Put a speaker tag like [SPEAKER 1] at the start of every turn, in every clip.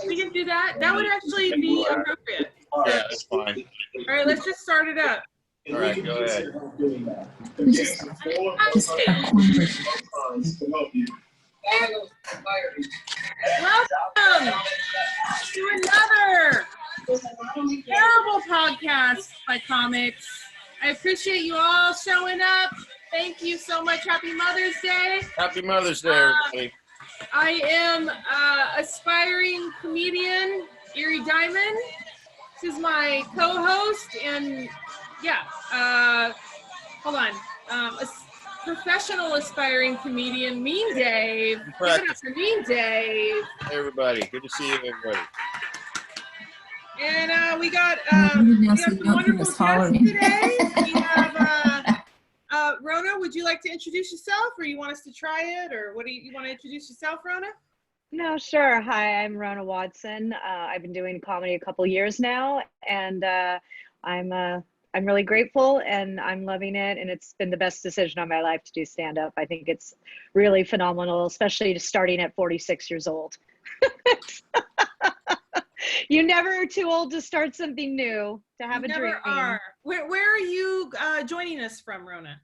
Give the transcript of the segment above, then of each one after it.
[SPEAKER 1] We can do that. That would actually be appropriate.
[SPEAKER 2] Yeah, that's fine.
[SPEAKER 1] All right, let's just start it up.
[SPEAKER 2] All right, go ahead.
[SPEAKER 1] Welcome to another terrible podcast by comics. I appreciate you all showing up. Thank you so much. Happy Mother's Day.
[SPEAKER 2] Happy Mother's Day, everybody.
[SPEAKER 1] I am aspiring comedian Eerie Diamond. This is my co-host, and hold on. A professional aspiring comedian, Mean Dave. Give it up for Mean Dave.
[SPEAKER 2] Hey, everybody. Good to see you, everybody.
[SPEAKER 1] And we got some wonderful guests today. We have Rona. Would you like to introduce yourself, or you want us to try it, or what do you want to introduce yourself, Rona?
[SPEAKER 3] No, sure. Hi, I'm Rona Watson. I've been doing comedy a couple years now, and I'm really grateful, and I'm loving it, and it's been the best decision of my life to do stand-up. I think it's really phenomenal, especially starting at 46 years old. You never are too old to start something new, to have a dream.
[SPEAKER 1] Never are. Where are you joining us from, Rona?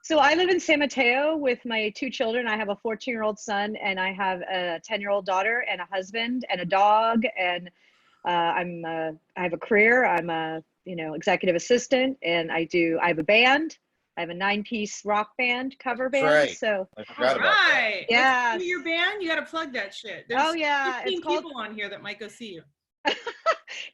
[SPEAKER 3] So I live in San Mateo with my two children. I have a 14-year-old son, and I have a 10-year-old daughter, and a husband, and a dog, and I have a career. I'm a executive assistant, and I have a band. I have a 9-piece rock band, cover band.
[SPEAKER 2] Right.
[SPEAKER 3] So
[SPEAKER 2] I forgot about that.
[SPEAKER 3] Yeah.
[SPEAKER 1] Your band, you got to plug that shit. There's 15 people on here that might go see you.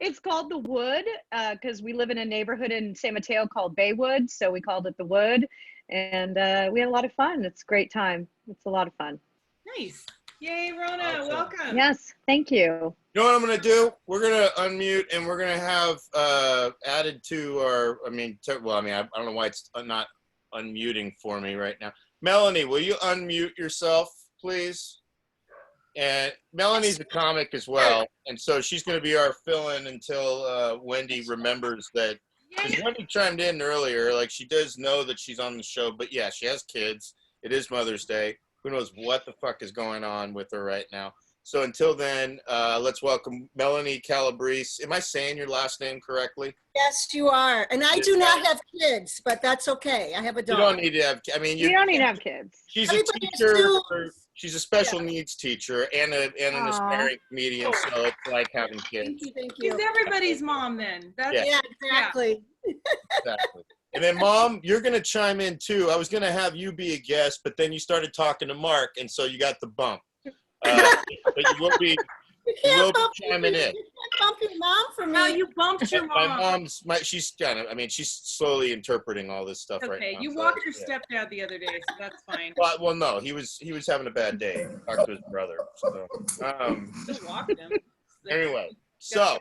[SPEAKER 3] It's called The Wood, because we live in a neighborhood in San Mateo called Baywood, so we called it The Wood, and we had a lot of fun. It's a great time. It's a lot of fun.
[SPEAKER 1] Nice. Yay, Rona,
[SPEAKER 2] Awesome.
[SPEAKER 1] welcome.
[SPEAKER 3] Yes, thank you.
[SPEAKER 2] You know what I'm going to do? We're going to unmute, and we're going to have added to our, I don't know why it's not unmuting for me right now. Melanie, will you unmute yourself, please? And Melanie's a comic as well, and so she's going to be our fill-in until Wendy remembers that. Because Wendy chimed in earlier, like she does know that she's on the show, but yeah, she has kids. It is Mother's Day. Who knows what the fuck is going on with her right now. So until then, let's welcome Melanie Calabrese. Am I saying your last name correctly?
[SPEAKER 4] Yes, you are. And I do not have kids, but that's okay. I have a dog.
[SPEAKER 2] You don't need to have,
[SPEAKER 3] you don't need to have kids.
[SPEAKER 2] She's a teacher. She's a special needs teacher and an aspiring comedian, so it's like having kids.
[SPEAKER 4] Thank you.
[SPEAKER 1] She's everybody's mom then.
[SPEAKER 4] Yeah, exactly.
[SPEAKER 2] Exactly. And then, Mom, you're going to chime in, too. I was going to have you be a guest, but then you started talking to Mark, and so you got the bump. But you will be chiming in.
[SPEAKER 4] You can't bump your mom for me.
[SPEAKER 1] How you bumped your mom?
[SPEAKER 2] She's she's slowly interpreting all this stuff right now.
[SPEAKER 1] Okay, you walked your stepdad the other day, so that's fine.
[SPEAKER 2] Well, no, he was having a bad day. He talked to his brother. So,
[SPEAKER 1] just walked him.
[SPEAKER 2] Anyway, so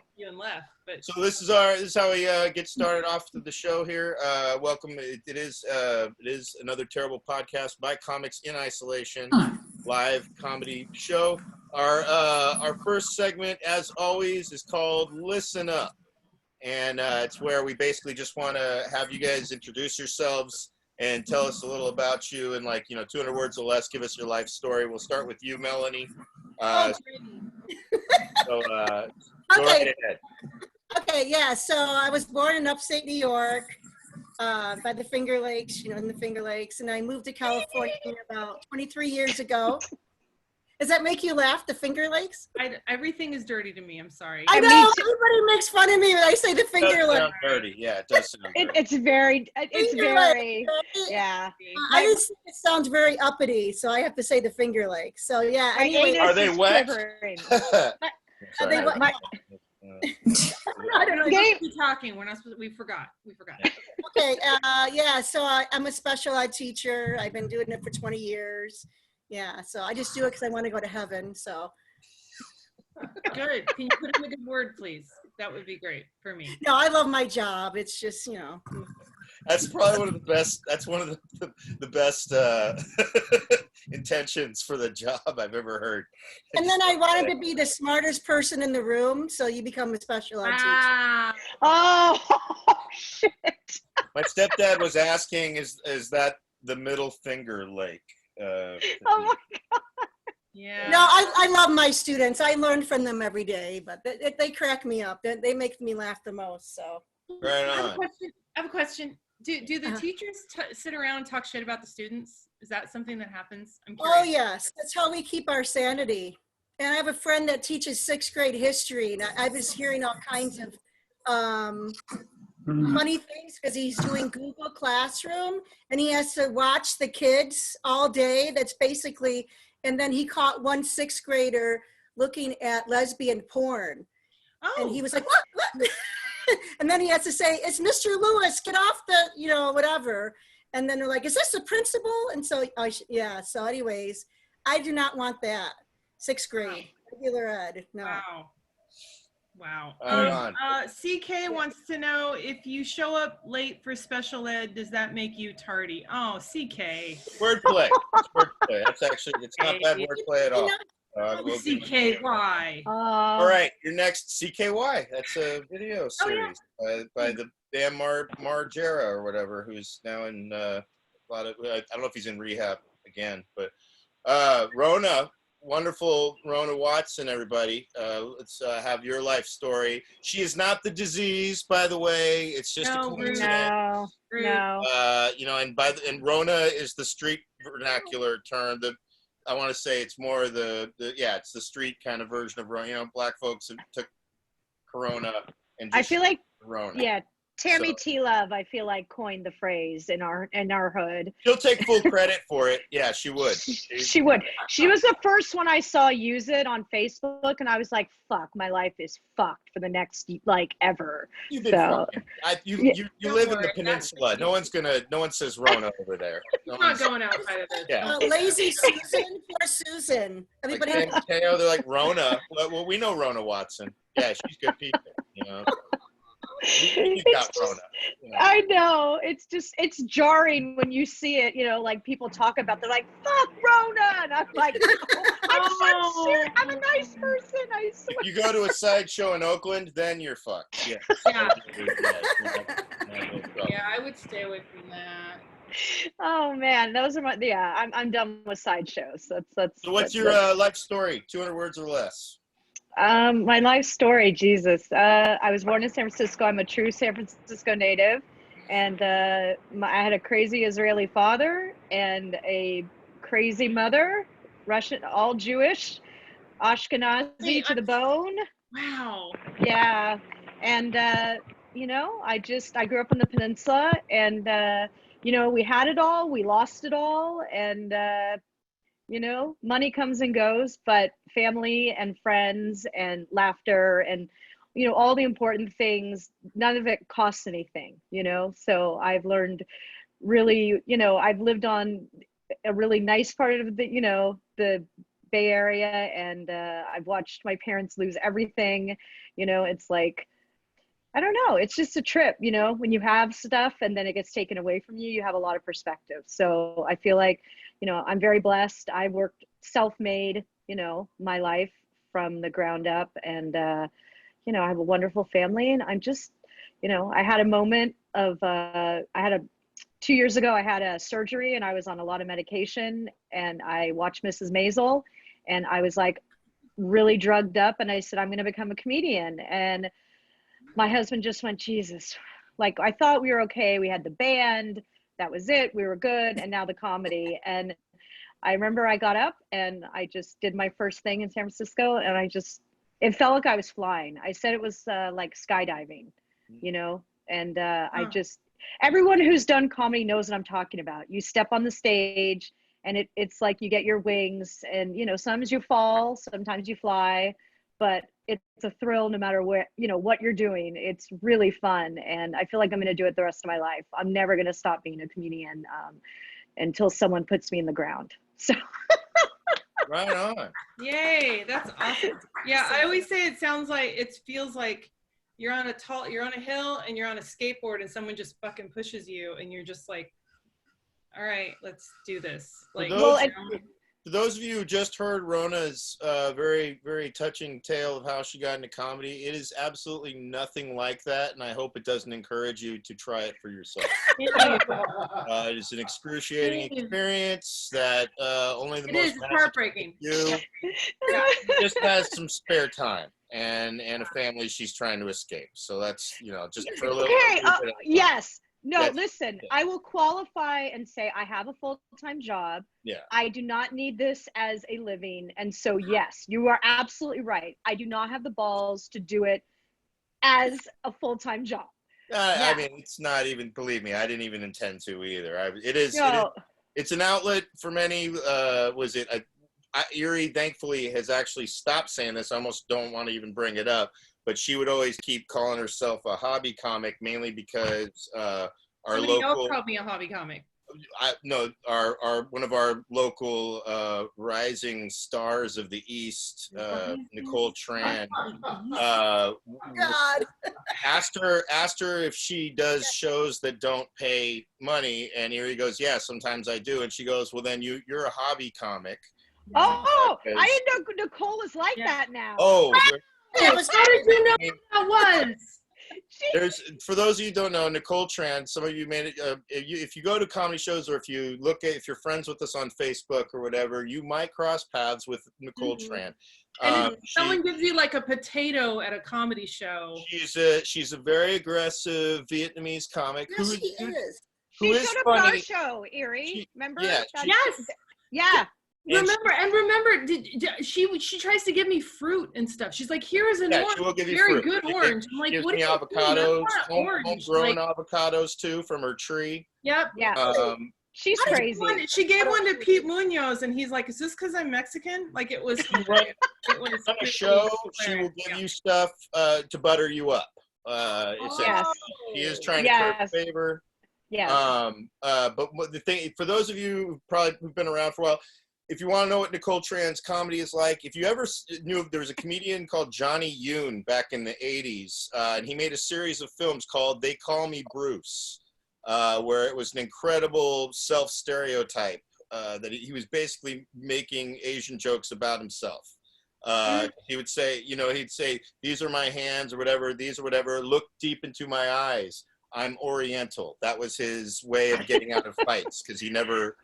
[SPEAKER 2] this is how we get started off to the show here. Welcome. It is another terrible podcast by Comics in Isolation, live comedy show. Our first segment, as always, is called Listen Up, and it's where we basically just want to have you guys introduce yourselves and tell us a little about you in 200 words or less. Give us your life story. We'll start with you, Melanie. So go right ahead.
[SPEAKER 4] Okay, yeah. So I was born in upstate New York, by the Finger Lakes, in the Finger Lakes, and I moved to California about 23 years ago. Does that make you laugh, the Finger Lakes?
[SPEAKER 1] Everything is dirty to me. I'm sorry.
[SPEAKER 4] I know. Everybody makes fun of me when I say the Finger Lakes.
[SPEAKER 2] Sound dirty. Yeah, it does sound dirty.
[SPEAKER 3] It's very, yeah.
[SPEAKER 4] I just think it sounds very uppity, so I have to say the Finger Lakes. So yeah.
[SPEAKER 3] Anyway,
[SPEAKER 2] are they wet?
[SPEAKER 4] Are they wet?
[SPEAKER 1] I don't know. Keep talking. We're not supposed. We forgot.
[SPEAKER 4] Okay. Yeah. So I'm a special ed teacher. I've been doing it for 20 years. Yeah. So I just do it because I want to go to heaven. So.
[SPEAKER 1] Good. Can you put in a good word, please? That would be great for me.
[SPEAKER 4] No, I love my job. It's just,
[SPEAKER 2] That's probably one of the best. That's one of the best intentions for the job I've ever heard.
[SPEAKER 4] And then I wanted to be the smartest person in the room, so you become a special ed teacher.
[SPEAKER 3] Oh shit!
[SPEAKER 2] My stepdad was asking, "Is that the Middle Finger Lake?"
[SPEAKER 3] Oh my god!
[SPEAKER 1] Yeah.
[SPEAKER 4] No, I love my students. I learn from them every day, but they crack me up. They make me laugh the most. So.
[SPEAKER 2] Right
[SPEAKER 1] I have a
[SPEAKER 2] on.
[SPEAKER 1] question. I have a question. Do the
[SPEAKER 4] Uh-huh.
[SPEAKER 1] teachers sit around and talk shit about the students? Is that something that happens? I'm
[SPEAKER 4] Oh
[SPEAKER 1] curious.
[SPEAKER 4] yes, that's how we keep our sanity. And I have a friend that teaches 6th grade history, and I was hearing all kinds of funny things because he's doing Google Classroom, and he has to watch the kids all day. That's basically, and then he caught one 6th grader looking at lesbian porn, and he was like, "What?" And then he has to say, "It's Mr. Lewis, get off the, whatever." And then they're like, "Is this the principal?" And so, yeah. So anyways, I do not want that. 6th grade, regular ed, no.
[SPEAKER 1] Wow. Wow.
[SPEAKER 2] Right on.
[SPEAKER 1] CK wants to know, if you show up late for special ed, does that make you tardy? Oh, CK.
[SPEAKER 2] Wordplay. It's wordplay. It's not bad wordplay at all.
[SPEAKER 1] CK, why?
[SPEAKER 2] All right, your next CKY. That's a video series by the damn Margera or whatever, who's now in a lot of. I don't know if he's in rehab again, but Rona, wonderful Rona Watson, everybody. Let's have your life story. She is not the disease, by the way. It's just a coincidence.
[SPEAKER 3] No.
[SPEAKER 2] And Rona is the street vernacular term. I want to say it's more it's the street kind of version of Rona. Black folks took Corona and just
[SPEAKER 3] I feel like
[SPEAKER 2] Rona.
[SPEAKER 3] Tammy T Love, I feel like, coined the phrase in our hood.
[SPEAKER 2] She'll take full credit for it. Yeah, she would.
[SPEAKER 3] She would. She was the first one I saw use it on Facebook, and I was like, "Fuck, my life is fucked for the next ever."
[SPEAKER 2] You've been fucking. You live in the peninsula. No one says Rona over there.
[SPEAKER 1] He's not going outside of this.
[SPEAKER 2] Yeah.
[SPEAKER 4] Lazy Susan, poor Susan. Everybody.
[SPEAKER 2] Like Mateo, they're like Rona. Well, we know Rona Watson. Yeah, she's good people. You got Rona.
[SPEAKER 3] I know. It's jarring when you see it, like people talk about, they're like, "Fuck Rona." And I'm like, I'm a nice person, I swear.
[SPEAKER 2] If you go to a sideshow in Oakland, then you're fucked. Yeah.
[SPEAKER 1] Yeah, I would stay away from that.
[SPEAKER 3] Oh man, those are I'm done with sideshows. That's
[SPEAKER 2] So what's your life story? 200 words or less.
[SPEAKER 3] My life story, Jesus. I was born in San Francisco. I'm a true San Francisco native. And I had a crazy Israeli father and a crazy mother, Russian, all Jewish, Ashkenazi to the bone.
[SPEAKER 1] Wow.
[SPEAKER 3] Yeah. And, I grew up on the peninsula, and, we had it all, we lost it all. And, money comes and goes, but family and friends and laughter and, all the important things, none of it costs anything, So I've learned really, I've lived on a really nice part of the Bay Area, and I've watched my parents lose everything. It's like, I don't know. It's just a trip, when you have stuff and then it gets taken away from you, you have a lot of perspective. So I feel like, I'm very blessed. I worked self-made, my life from the ground up, and, I have a wonderful family, and I'm just, I had a moment of, 2 years ago, I had a surgery and I was on a lot of medication, and I watched Mrs. Maisel, and I was like really drugged up, and I said, I'm going to become a comedian. And my husband just went, Jesus, like, I thought we were okay. We had the band, that was it. We were good. And now the comedy. And I remember I got up and I just did my first thing in San Francisco, and it felt like I was flying. I said it was like skydiving, and everyone who's done comedy knows what I'm talking about. You step on the stage and it's like you get your wings, and, sometimes you fall, sometimes you fly, but it's a thrill no matter where, what you're doing. It's really fun. And I feel like I'm going to do it the rest of my life. I'm never going to stop being a comedian until someone puts me in the ground. So.
[SPEAKER 2] Right on.
[SPEAKER 1] Yay, that's awesome. Yeah, I always say it feels like you're on a hill and you're on a skateboard and someone just fucking pushes you and you're just like, all right, let's do this. Like,
[SPEAKER 2] for those of you who just heard Rona's very, very touching tale of how she got into comedy, it is absolutely nothing like that, and I hope it doesn't encourage you to try it for yourself. It is an excruciating experience that only the most
[SPEAKER 1] It's heartbreaking.
[SPEAKER 2] do. Just has some spare time and a family she's trying to escape. So that's, just for a little.
[SPEAKER 3] Okay. Yes. No,
[SPEAKER 2] Yes.
[SPEAKER 3] listen, I will qualify and say I have a full-time job.
[SPEAKER 2] Yeah.
[SPEAKER 3] I do not need this as a living. And so, yes, you are absolutely right. I do not have the balls to do it as a full-time job.
[SPEAKER 2] I mean, it's not even, believe me, I didn't even intend to either. It's an outlet for many. Eerie, thankfully, has actually stopped saying this. I almost don't want to even bring it up. But she would always keep calling herself a hobby comic, mainly because our
[SPEAKER 1] Somebody
[SPEAKER 2] local.
[SPEAKER 1] else called me a hobby comic.
[SPEAKER 2] One of our local rising stars of the East, Nicole Tran,
[SPEAKER 4] God.
[SPEAKER 2] asked her if she does shows that don't pay money, and Eerie goes, "Yeah, sometimes I do," and she goes, "Well, then you're a hobby comic."
[SPEAKER 3] Oh, I didn't know Nicole is like that now.
[SPEAKER 2] Oh.
[SPEAKER 1] How did you know that was?
[SPEAKER 2] For those of you who don't know, Nicole Tran, some of you made it, if you go to comedy shows or if you're friends with us on Facebook or whatever, you might cross paths with Nicole Tran.
[SPEAKER 1] And if someone gives you like a potato at a comedy show.
[SPEAKER 2] She's a very aggressive Vietnamese comic.
[SPEAKER 4] Yes, she is.
[SPEAKER 2] Who
[SPEAKER 3] she
[SPEAKER 2] is
[SPEAKER 3] showed up at our
[SPEAKER 2] funny.
[SPEAKER 3] show, Eerie. Remember?
[SPEAKER 2] Yeah,
[SPEAKER 1] Yes.
[SPEAKER 3] Yeah.
[SPEAKER 1] Remember, she tries to give me fruit and stuff. She's like, "Here is an orange,
[SPEAKER 2] she will give you
[SPEAKER 1] very
[SPEAKER 2] fruit.
[SPEAKER 1] good orange." I'm like,
[SPEAKER 2] Gives
[SPEAKER 1] "What
[SPEAKER 2] me
[SPEAKER 1] are you
[SPEAKER 2] avocados,
[SPEAKER 1] orange?"
[SPEAKER 2] homegrown avocados too from her tree.
[SPEAKER 1] Yep.
[SPEAKER 3] Yeah. She's crazy.
[SPEAKER 1] She gave one to Pete Munoz, and he's like, "Is this because I'm Mexican?" Like it was.
[SPEAKER 2] Right.
[SPEAKER 1] It was
[SPEAKER 2] On a show, she will give you stuff to butter you up.
[SPEAKER 3] Yes.
[SPEAKER 2] She is trying to curry favor.
[SPEAKER 3] Yeah.
[SPEAKER 2] But the thing, for those of you who've been around for a while, if you want to know what Nicole Tran's comedy is like, if you ever knew, there was a comedian called Johnny Yoon back in the 80s, and he made a series of films called They Call Me Bruce, where it was an incredible self-stereotype that he was basically making Asian jokes about himself. He would say, he'd say, "These are my hands," or whatever, "These are whatever, look deep into my eyes. I'm Oriental." That was his way of getting out of fights, because he never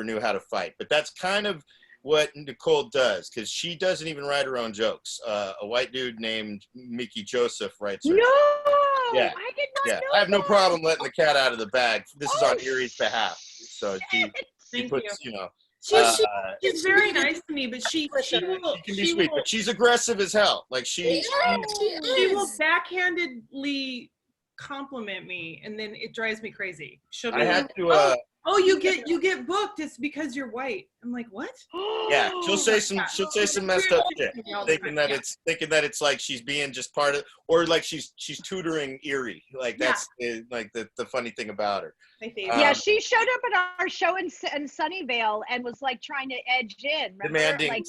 [SPEAKER 2] knew how to fight. But that's kind of what Nicole does, because she doesn't even write her own jokes. A white dude named Mickey Joseph writes her.
[SPEAKER 3] No,
[SPEAKER 2] yeah,
[SPEAKER 3] I did not know
[SPEAKER 2] I have no
[SPEAKER 3] that.
[SPEAKER 2] problem letting the cat out of the bag. This is on Eerie's behalf. So she puts,
[SPEAKER 1] She's very nice to me, but she will.
[SPEAKER 2] She can be sweet, but she's aggressive as hell. Like she
[SPEAKER 1] will backhandedly compliment me, and then it drives me crazy. She'll be
[SPEAKER 2] I had to.
[SPEAKER 1] you get booked. It's because you're white. I'm like, what?
[SPEAKER 2] Yeah, she'll say some messed up shit, thinking that it's like she's being just part of, or like she's tutoring Eerie. Like that's like the funny thing about her.
[SPEAKER 3] Yeah, she showed up at our show in Sunnyvale and was like trying to edge in. Remember?
[SPEAKER 2] Demanding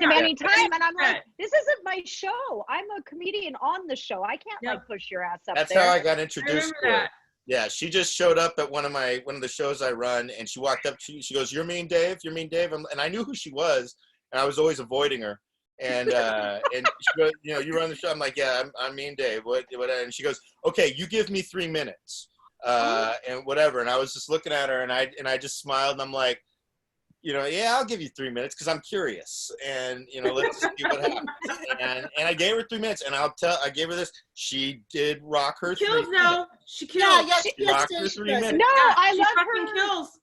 [SPEAKER 3] demanding time. And I'm like, this isn't my show. I'm a comedian on the show. I can't like push your ass up
[SPEAKER 2] That's
[SPEAKER 3] there.
[SPEAKER 2] how I got introduced to her. Yeah, she just showed up at one of the shows I run, and she walked up to me. She goes, "You're Mean Dave. You're Mean Dave." And I knew who she was, and I was always avoiding her. And and she goes, "You run the show." I'm like, "Yeah, I'm Mean Dave." What? And she goes, "Okay, you give me 3 minutes, and whatever." And I was just looking at her, and I just smiled, and I'm like, "Yeah, I'll give you 3 minutes because I'm curious, and let's see what happens." And I gave her 3 minutes, and I gave her this. She did rock her.
[SPEAKER 1] Kills now. She kills.
[SPEAKER 2] She rocked her 3 minutes.
[SPEAKER 3] No, I love her.
[SPEAKER 1] Kills.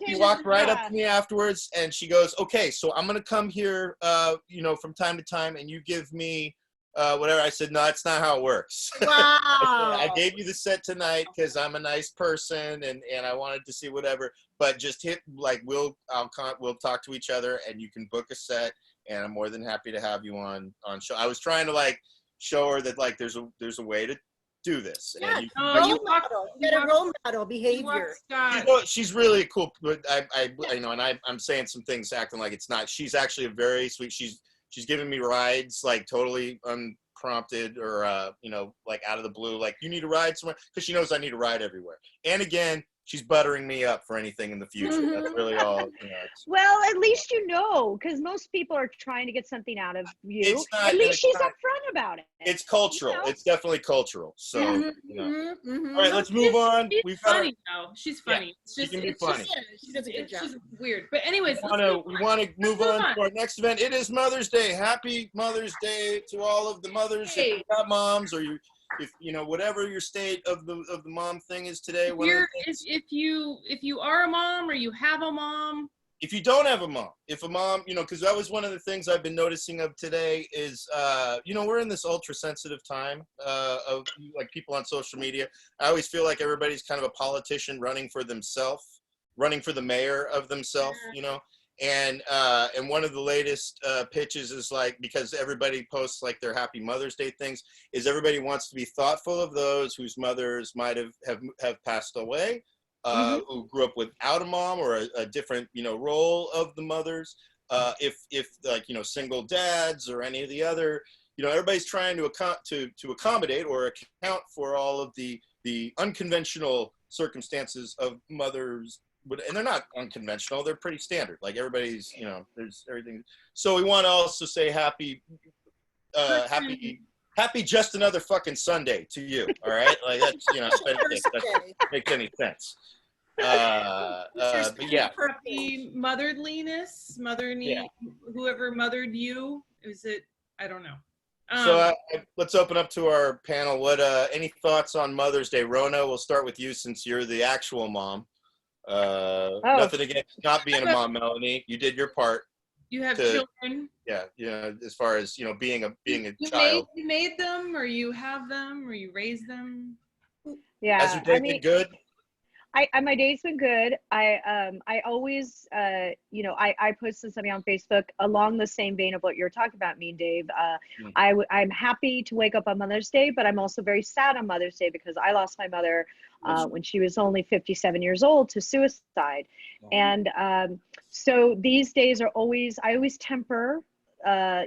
[SPEAKER 2] She walked right up to me afterwards, and she goes, "Okay, so I'm gonna come here, from time to time, and you give me whatever." I said, "No, that's not how it works."
[SPEAKER 4] Wow.
[SPEAKER 2] I gave you the set tonight because I'm a nice person, and I wanted to see whatever. But just we'll talk to each other, and you can book a set, and I'm more than happy to have you on show. I was trying to show her that there's a way to do this.
[SPEAKER 4] Yeah,
[SPEAKER 2] and
[SPEAKER 4] role model behavior.
[SPEAKER 2] She's really cool. But I'm saying some things acting like it's not. She's actually a very sweet. She's giving me rides totally prompted or, you know, like out of the blue, like you need to ride somewhere, because she knows I need to ride everywhere. And again, she's buttering me up for anything in the future. That's really all. You know,
[SPEAKER 3] Well, at least you know, because most people are trying to get something out of you.
[SPEAKER 2] It's not-
[SPEAKER 3] At least she's
[SPEAKER 2] not-
[SPEAKER 3] upfront about it.
[SPEAKER 2] it's cultural.
[SPEAKER 3] You know?
[SPEAKER 2] It's definitely cultural. So,
[SPEAKER 4] Mhm,
[SPEAKER 2] you know.
[SPEAKER 4] mhm, mhm.
[SPEAKER 2] All right, let's move on.
[SPEAKER 1] She's
[SPEAKER 2] We've got our,
[SPEAKER 1] funny though. She's funny. It's
[SPEAKER 2] she
[SPEAKER 1] just,
[SPEAKER 2] can be
[SPEAKER 1] it's
[SPEAKER 2] funny.
[SPEAKER 1] just,
[SPEAKER 4] She does a good
[SPEAKER 1] it's
[SPEAKER 4] job.
[SPEAKER 1] just weird. But anyways,
[SPEAKER 2] we
[SPEAKER 1] let's move on.
[SPEAKER 2] want to move
[SPEAKER 1] Let's
[SPEAKER 2] on
[SPEAKER 1] move
[SPEAKER 2] to our next event. It is Mother's Day. Happy Mother's Day to all of the mothers. If
[SPEAKER 1] Hey.
[SPEAKER 2] you got moms, or you, if you know, whatever your state of the mom thing is today.
[SPEAKER 1] If you are a mom or you have a mom,
[SPEAKER 2] If you don't have a mom, if a mom, you know, because that was one of the things I've been noticing of today is, you know, we're in this ultra sensitive time of like people on social media. I always feel like everybody's kind of a politician running for themselves, running for the mayor of themselves, you know. And one of the latest pitches is like, because everybody posts like their happy Mother's Day things, is everybody wants to be thoughtful of those whose mothers might have passed away. Who grew up without a mom or a different, you know, role of the mothers. If like, you know, single dads or any of the other, you know, everybody's trying to accommodate or account for all of the unconventional circumstances of mothers. And they're not unconventional, they're pretty standard. Like everybody's, you know, there's everything. So we want to also say happy just another fucking Sunday to you. All right. Like that's, you know, if anything, that makes any sense. But yeah.
[SPEAKER 1] happy motherliness, whoever mothered you, is it? I don't know.
[SPEAKER 2] So let's open up to our panel. What any thoughts on Mother's Day? Rona, we'll start with you since you're the actual mom. Nothing against not being a mom, Melanie. You did your part.
[SPEAKER 1] You have children.
[SPEAKER 2] Yeah, you know, as far as, you know, being a child.
[SPEAKER 1] You made them, or you have them, or you raised them.
[SPEAKER 3] Yeah,
[SPEAKER 2] Has your day been good?
[SPEAKER 3] My day's been good. I always, you know, I posted something on Facebook along the same vein of what you're talking about, me and Dave. I'm happy to wake up on Mother's Day, but I'm also very sad on Mother's Day because I lost my mother when she was only 57 years old to suicide. And so these days are always, I always temper,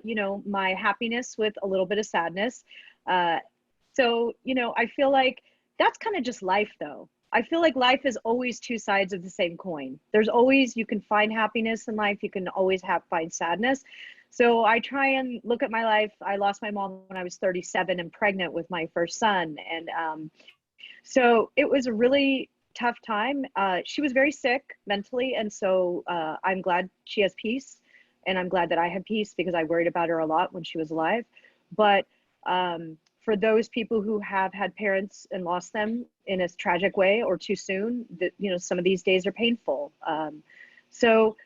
[SPEAKER 3] you know, my happiness with a little bit of sadness. So, you know, I feel like that's kind of just life though. I feel like life is always two sides of the same coin. There's always, you can find happiness in life. You can always find sadness. So I try and look at my life. I lost my mom when I was 37 and pregnant with my first son. And so it was a really tough time. She was very sick mentally. And so I'm glad she has peace. And I'm glad that I have peace because I worried about her a lot when she was alive. But for those people who have had parents and lost them in a tragic way or too soon, that, you know, some of these days are painful. So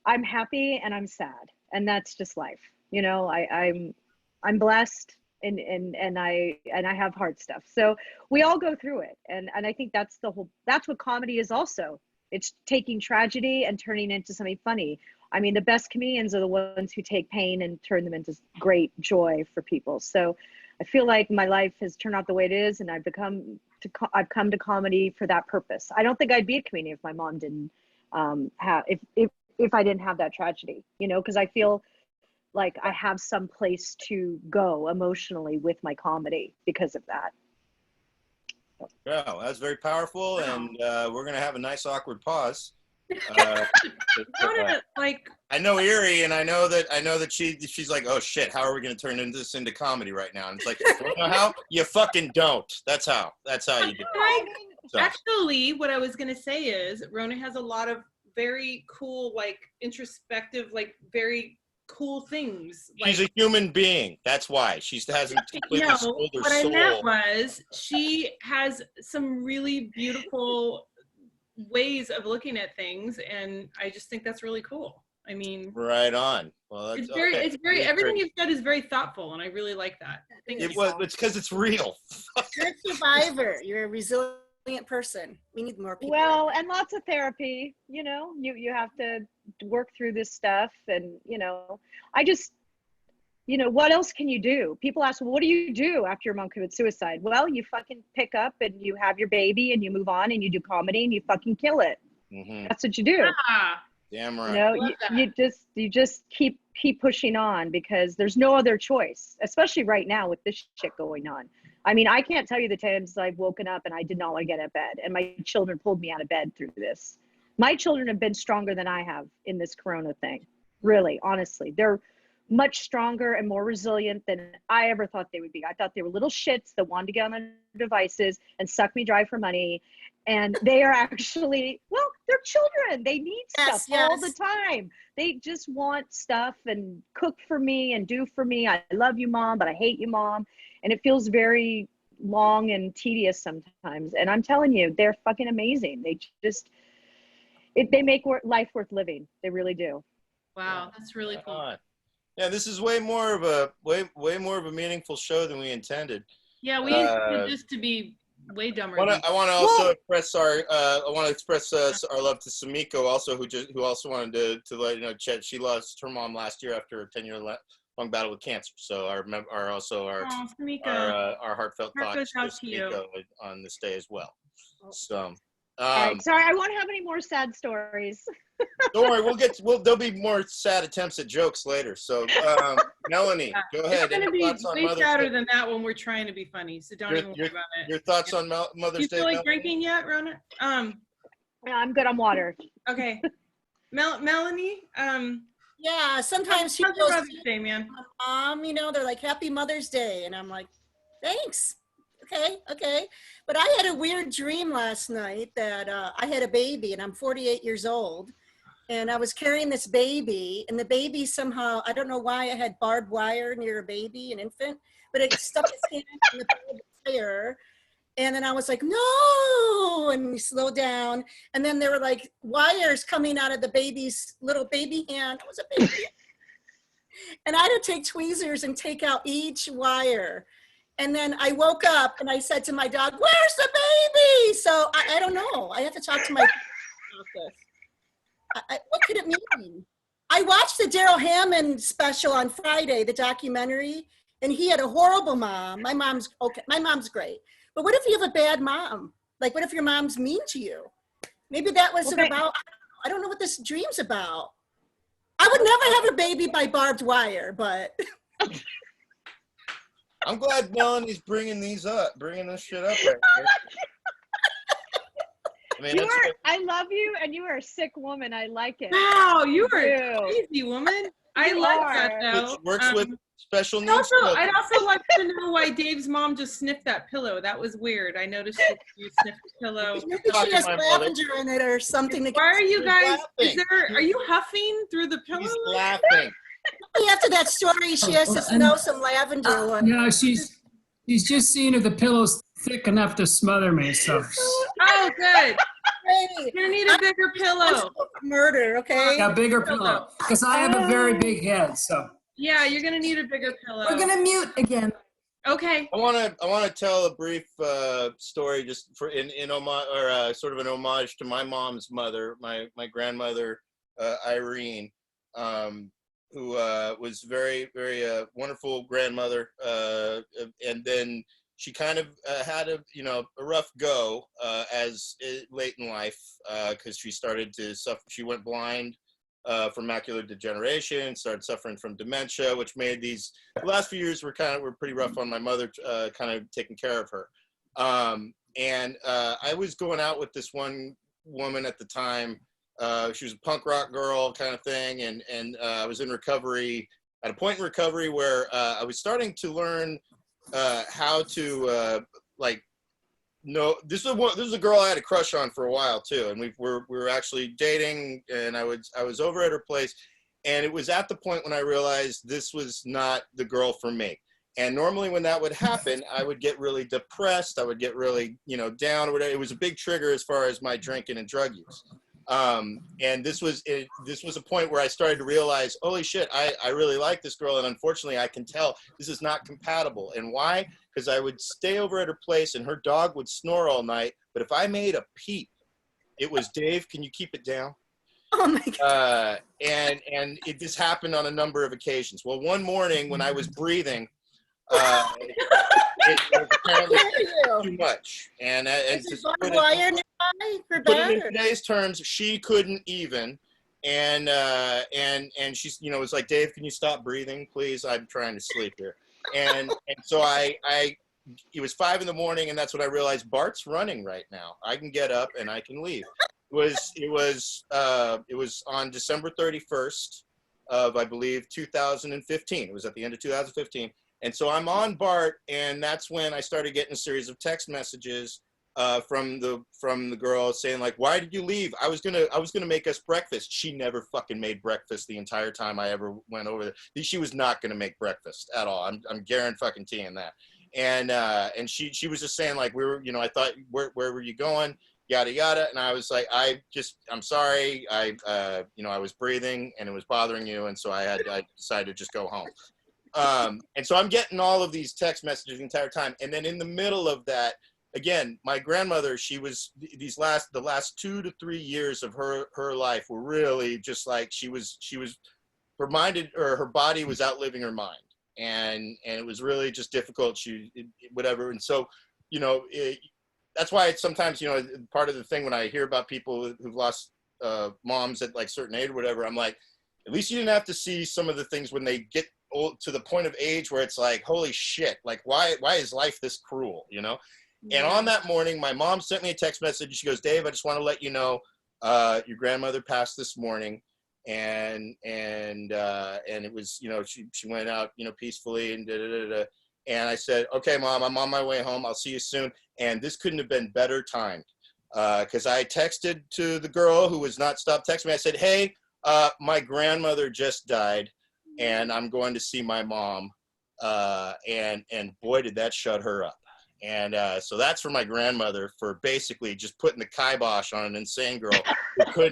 [SPEAKER 3] I'm happy and I'm sad, and that's just life. You know, I'm blessed and I have hard stuff. So we all go through it. And I think that's what comedy is also. It's taking tragedy and turning it into something funny. I mean, the best comedians are the ones who take pain and turn them into great joy for people. So I feel like my life has turned out the way it is, and I've come to comedy for that purpose. I don't think I'd be a comedian if my mom didn't if I didn't have that tragedy, you know, because I feel like I have some place to go emotionally with my comedy because of that.
[SPEAKER 2] Well, that's very powerful, and we're gonna have a nice awkward pause.
[SPEAKER 1] Like,
[SPEAKER 2] I know Eerie, and I know that she's like, oh shit, how are we gonna turn this into comedy right now? And it's like, you know how? You fucking don't. That's how you do it. So.
[SPEAKER 1] Actually, what I was gonna say is Rona has a lot of very cool, like introspective, like very cool things.
[SPEAKER 2] She's a human being. That's why she hasn't completely sold her soul.
[SPEAKER 1] What I meant was she has some really beautiful ways of looking at things, and I just think that's really cool. I mean,
[SPEAKER 2] right on. Well,
[SPEAKER 1] it's very everything you've said is very thoughtful, and I really like that.
[SPEAKER 2] It's because it's real.
[SPEAKER 4] You're a survivor. You're a resilient person. We need more people.
[SPEAKER 3] Well, and lots of therapy. You know, you have to work through this stuff, and you know, I just, you know, what else can you do? People ask, well, what do you do after your mom commits suicide? Well, you fucking pick up and you have your baby and you move on and you do comedy and you fucking kill it. Mm-hmm. That's what you do.
[SPEAKER 1] Ah,
[SPEAKER 2] damn right.
[SPEAKER 3] You know, you just keep keep pushing on because there's no other choice, especially right now with this shit going on. I mean, I can't tell you the times I've woken up and I did not want to get out of bed, and my children pulled me out of bed through this. My children have been stronger than I have in this corona thing. Really, honestly, they're much stronger and more resilient than I ever thought they would be. I thought they were little shits that wanted to get on their devices and suck me dry for money. And they are actually, well, they're children. They need stuff all the time. They just want stuff and cook for me and do for me. I love you, Mom, but I hate you, Mom. And it feels very long and tedious sometimes. And I'm telling you, they're fucking amazing. They just, they make life worth living. They really do.
[SPEAKER 1] Wow, that's really cool.
[SPEAKER 2] Yeah, this is way more of a meaningful show than we intended.
[SPEAKER 1] Yeah, we intended this to be way dumber.
[SPEAKER 2] I want to also express our love to Sumiko also, who also wanted to let you know, Chet, she lost her mom last year after a 10-year long battle with cancer. So our heartfelt thoughts to Sumiko on this day as well. So.
[SPEAKER 3] All right, sorry, I won't have any more sad stories.
[SPEAKER 2] Don't worry, there'll be more sad attempts at jokes later. So, Melanie, go ahead.
[SPEAKER 1] It's going to be way sadder than that when we're trying to be funny. So don't even worry about it.
[SPEAKER 2] Your thoughts on Mother's Day?
[SPEAKER 1] You feel like drinking yet, Rona?
[SPEAKER 3] No, I'm good on water.
[SPEAKER 1] Okay, Melanie.
[SPEAKER 4] Yeah, sometimes
[SPEAKER 1] How's your Mother's Day, man?
[SPEAKER 4] You know, they're like, Happy Mother's Day, and I'm like, thanks. Okay. But I had a weird dream last night that I had a baby, and I'm 48 years old, and I was carrying this baby, and the baby somehow, I don't know why I had barbed wire near a baby, an infant, but it stuck its hand in the barbed wire, and then I was like, no, and we slowed down, and then there were like wires coming out of the baby's little baby hand. It was a baby. And I had to take tweezers and take out each wire. And then I woke up and I said to my dog, where's the baby? So I don't know. I have to talk to my about this. What could it mean? I watched the Daryl Hammond special on Friday, the documentary, and he had a horrible mom. My mom's okay. My mom's great. But what if you have a bad mom? Like, what if your mom's mean to you? Maybe that wasn't about, I don't know what this dream's about. I would never have a baby by barbed wire, but...
[SPEAKER 2] I'm glad Melanie's bringing this shit up right here. I mean,
[SPEAKER 3] I love you, and you are a sick woman. I like it.
[SPEAKER 1] Wow, you are a crazy woman. I like that, though.
[SPEAKER 2] Works with special needs.
[SPEAKER 1] I'd also like to know why Dave's mom just sniffed that pillow. That was weird. I noticed that you sniffed the pillow.
[SPEAKER 4] Maybe she has lavender in it or something.
[SPEAKER 1] Why are you guys, are you huffing through the pillow?
[SPEAKER 2] She's laughing.
[SPEAKER 4] After that story, she has to smell some lavender.
[SPEAKER 5] Yeah, she's just seeing if the pillow's thick enough to smother me. So.
[SPEAKER 1] Oh, good. You're gonna need a bigger pillow.
[SPEAKER 4] Murder, okay?
[SPEAKER 5] Yeah, bigger pillow, because I have a very big head. So.
[SPEAKER 1] Yeah, you're gonna need a bigger pillow.
[SPEAKER 6] We're gonna mute again.
[SPEAKER 1] Okay.
[SPEAKER 2] I wanna tell a brief story just for in homage or sort of an homage to my mom's mother, my grandmother Irene. Who was very, very wonderful grandmother, and then she kind of had a rough go late in life because she started to suffer. She went blind from macular degeneration, started suffering from dementia, which made the last few years were pretty rough on my mother, kind of taking care of her. And I was going out with this one woman at the time. She was a punk rock girl kind of thing, and I was in recovery, at a point in recovery where I was starting to learn how to this was a girl I had a crush on for a while too, and we were actually dating, and I was over at her place, and it was at the point when I realized this was not the girl for me. And normally when that would happen, I would get really depressed, I would get really down or whatever. It was a big trigger as far as my drinking and drug use. And this was a point where I started to realize, holy shit, I really like this girl, and unfortunately I can tell this is not compatible. And why? Because I would stay over at her place and her dog would snore all night, but if I made a peep, it was, Dave, can you keep it down?
[SPEAKER 4] Oh my God.
[SPEAKER 2] And this happened on a number of occasions. Well, one morning when I was breathing, it was apparently too much. And to put it in today's terms, she couldn't even. and she's, you know, was like, Dave, can you stop breathing, please? I'm trying to sleep here. And so it was 5 a.m, and that's when I realized Bart's running right now. I can get up and I can leave. It was on December 31st of, I believe, 2015. It was at the end of 2015. And so I'm on Bart, and that's when I started getting a series of text messages from the girl saying, like, why did you leave? I was gonna make us breakfast. She never fucking made breakfast the entire time I ever went over there. She was not gonna make breakfast at all. I'm guaranteeing that. And she was just saying, like, we were, you know, I thought, where were you going? Yada yada. And I was like, I'm sorry. You know, I was breathing and it was bothering you, and so I decided to just go home. And so I'm getting all of these text messages the entire time. And then in the middle of that, again, my grandmother, she was the last 2 to 3 years of her life were really just like, she was her body was outliving her mind. And it was really just difficult. Whatever. And so, you know, that's why it's sometimes, you know, part of the thing when I hear about people who've lost moms at like certain age or whatever, I'm like, at least you didn't have to see some of the things when they get old, to the point of age where it's like, holy shit, like why is life this cruel, you know? And on that morning, my mom sent me a text message. She goes, Dave, I just want to let you know, your grandmother passed this morning. And it was, you know, she went out, you know, peacefully and da-da-da-da. And I said, okay, Mom, I'm on my way home. I'll see you soon. And this couldn't have been better timed, because I texted to the girl who was not stopped texting me. I said, hey, my grandmother just died, and I'm going to see my mom. And boy, did that shut her up. And so that's for my grandmother, for basically just putting the kibosh on an insane girl who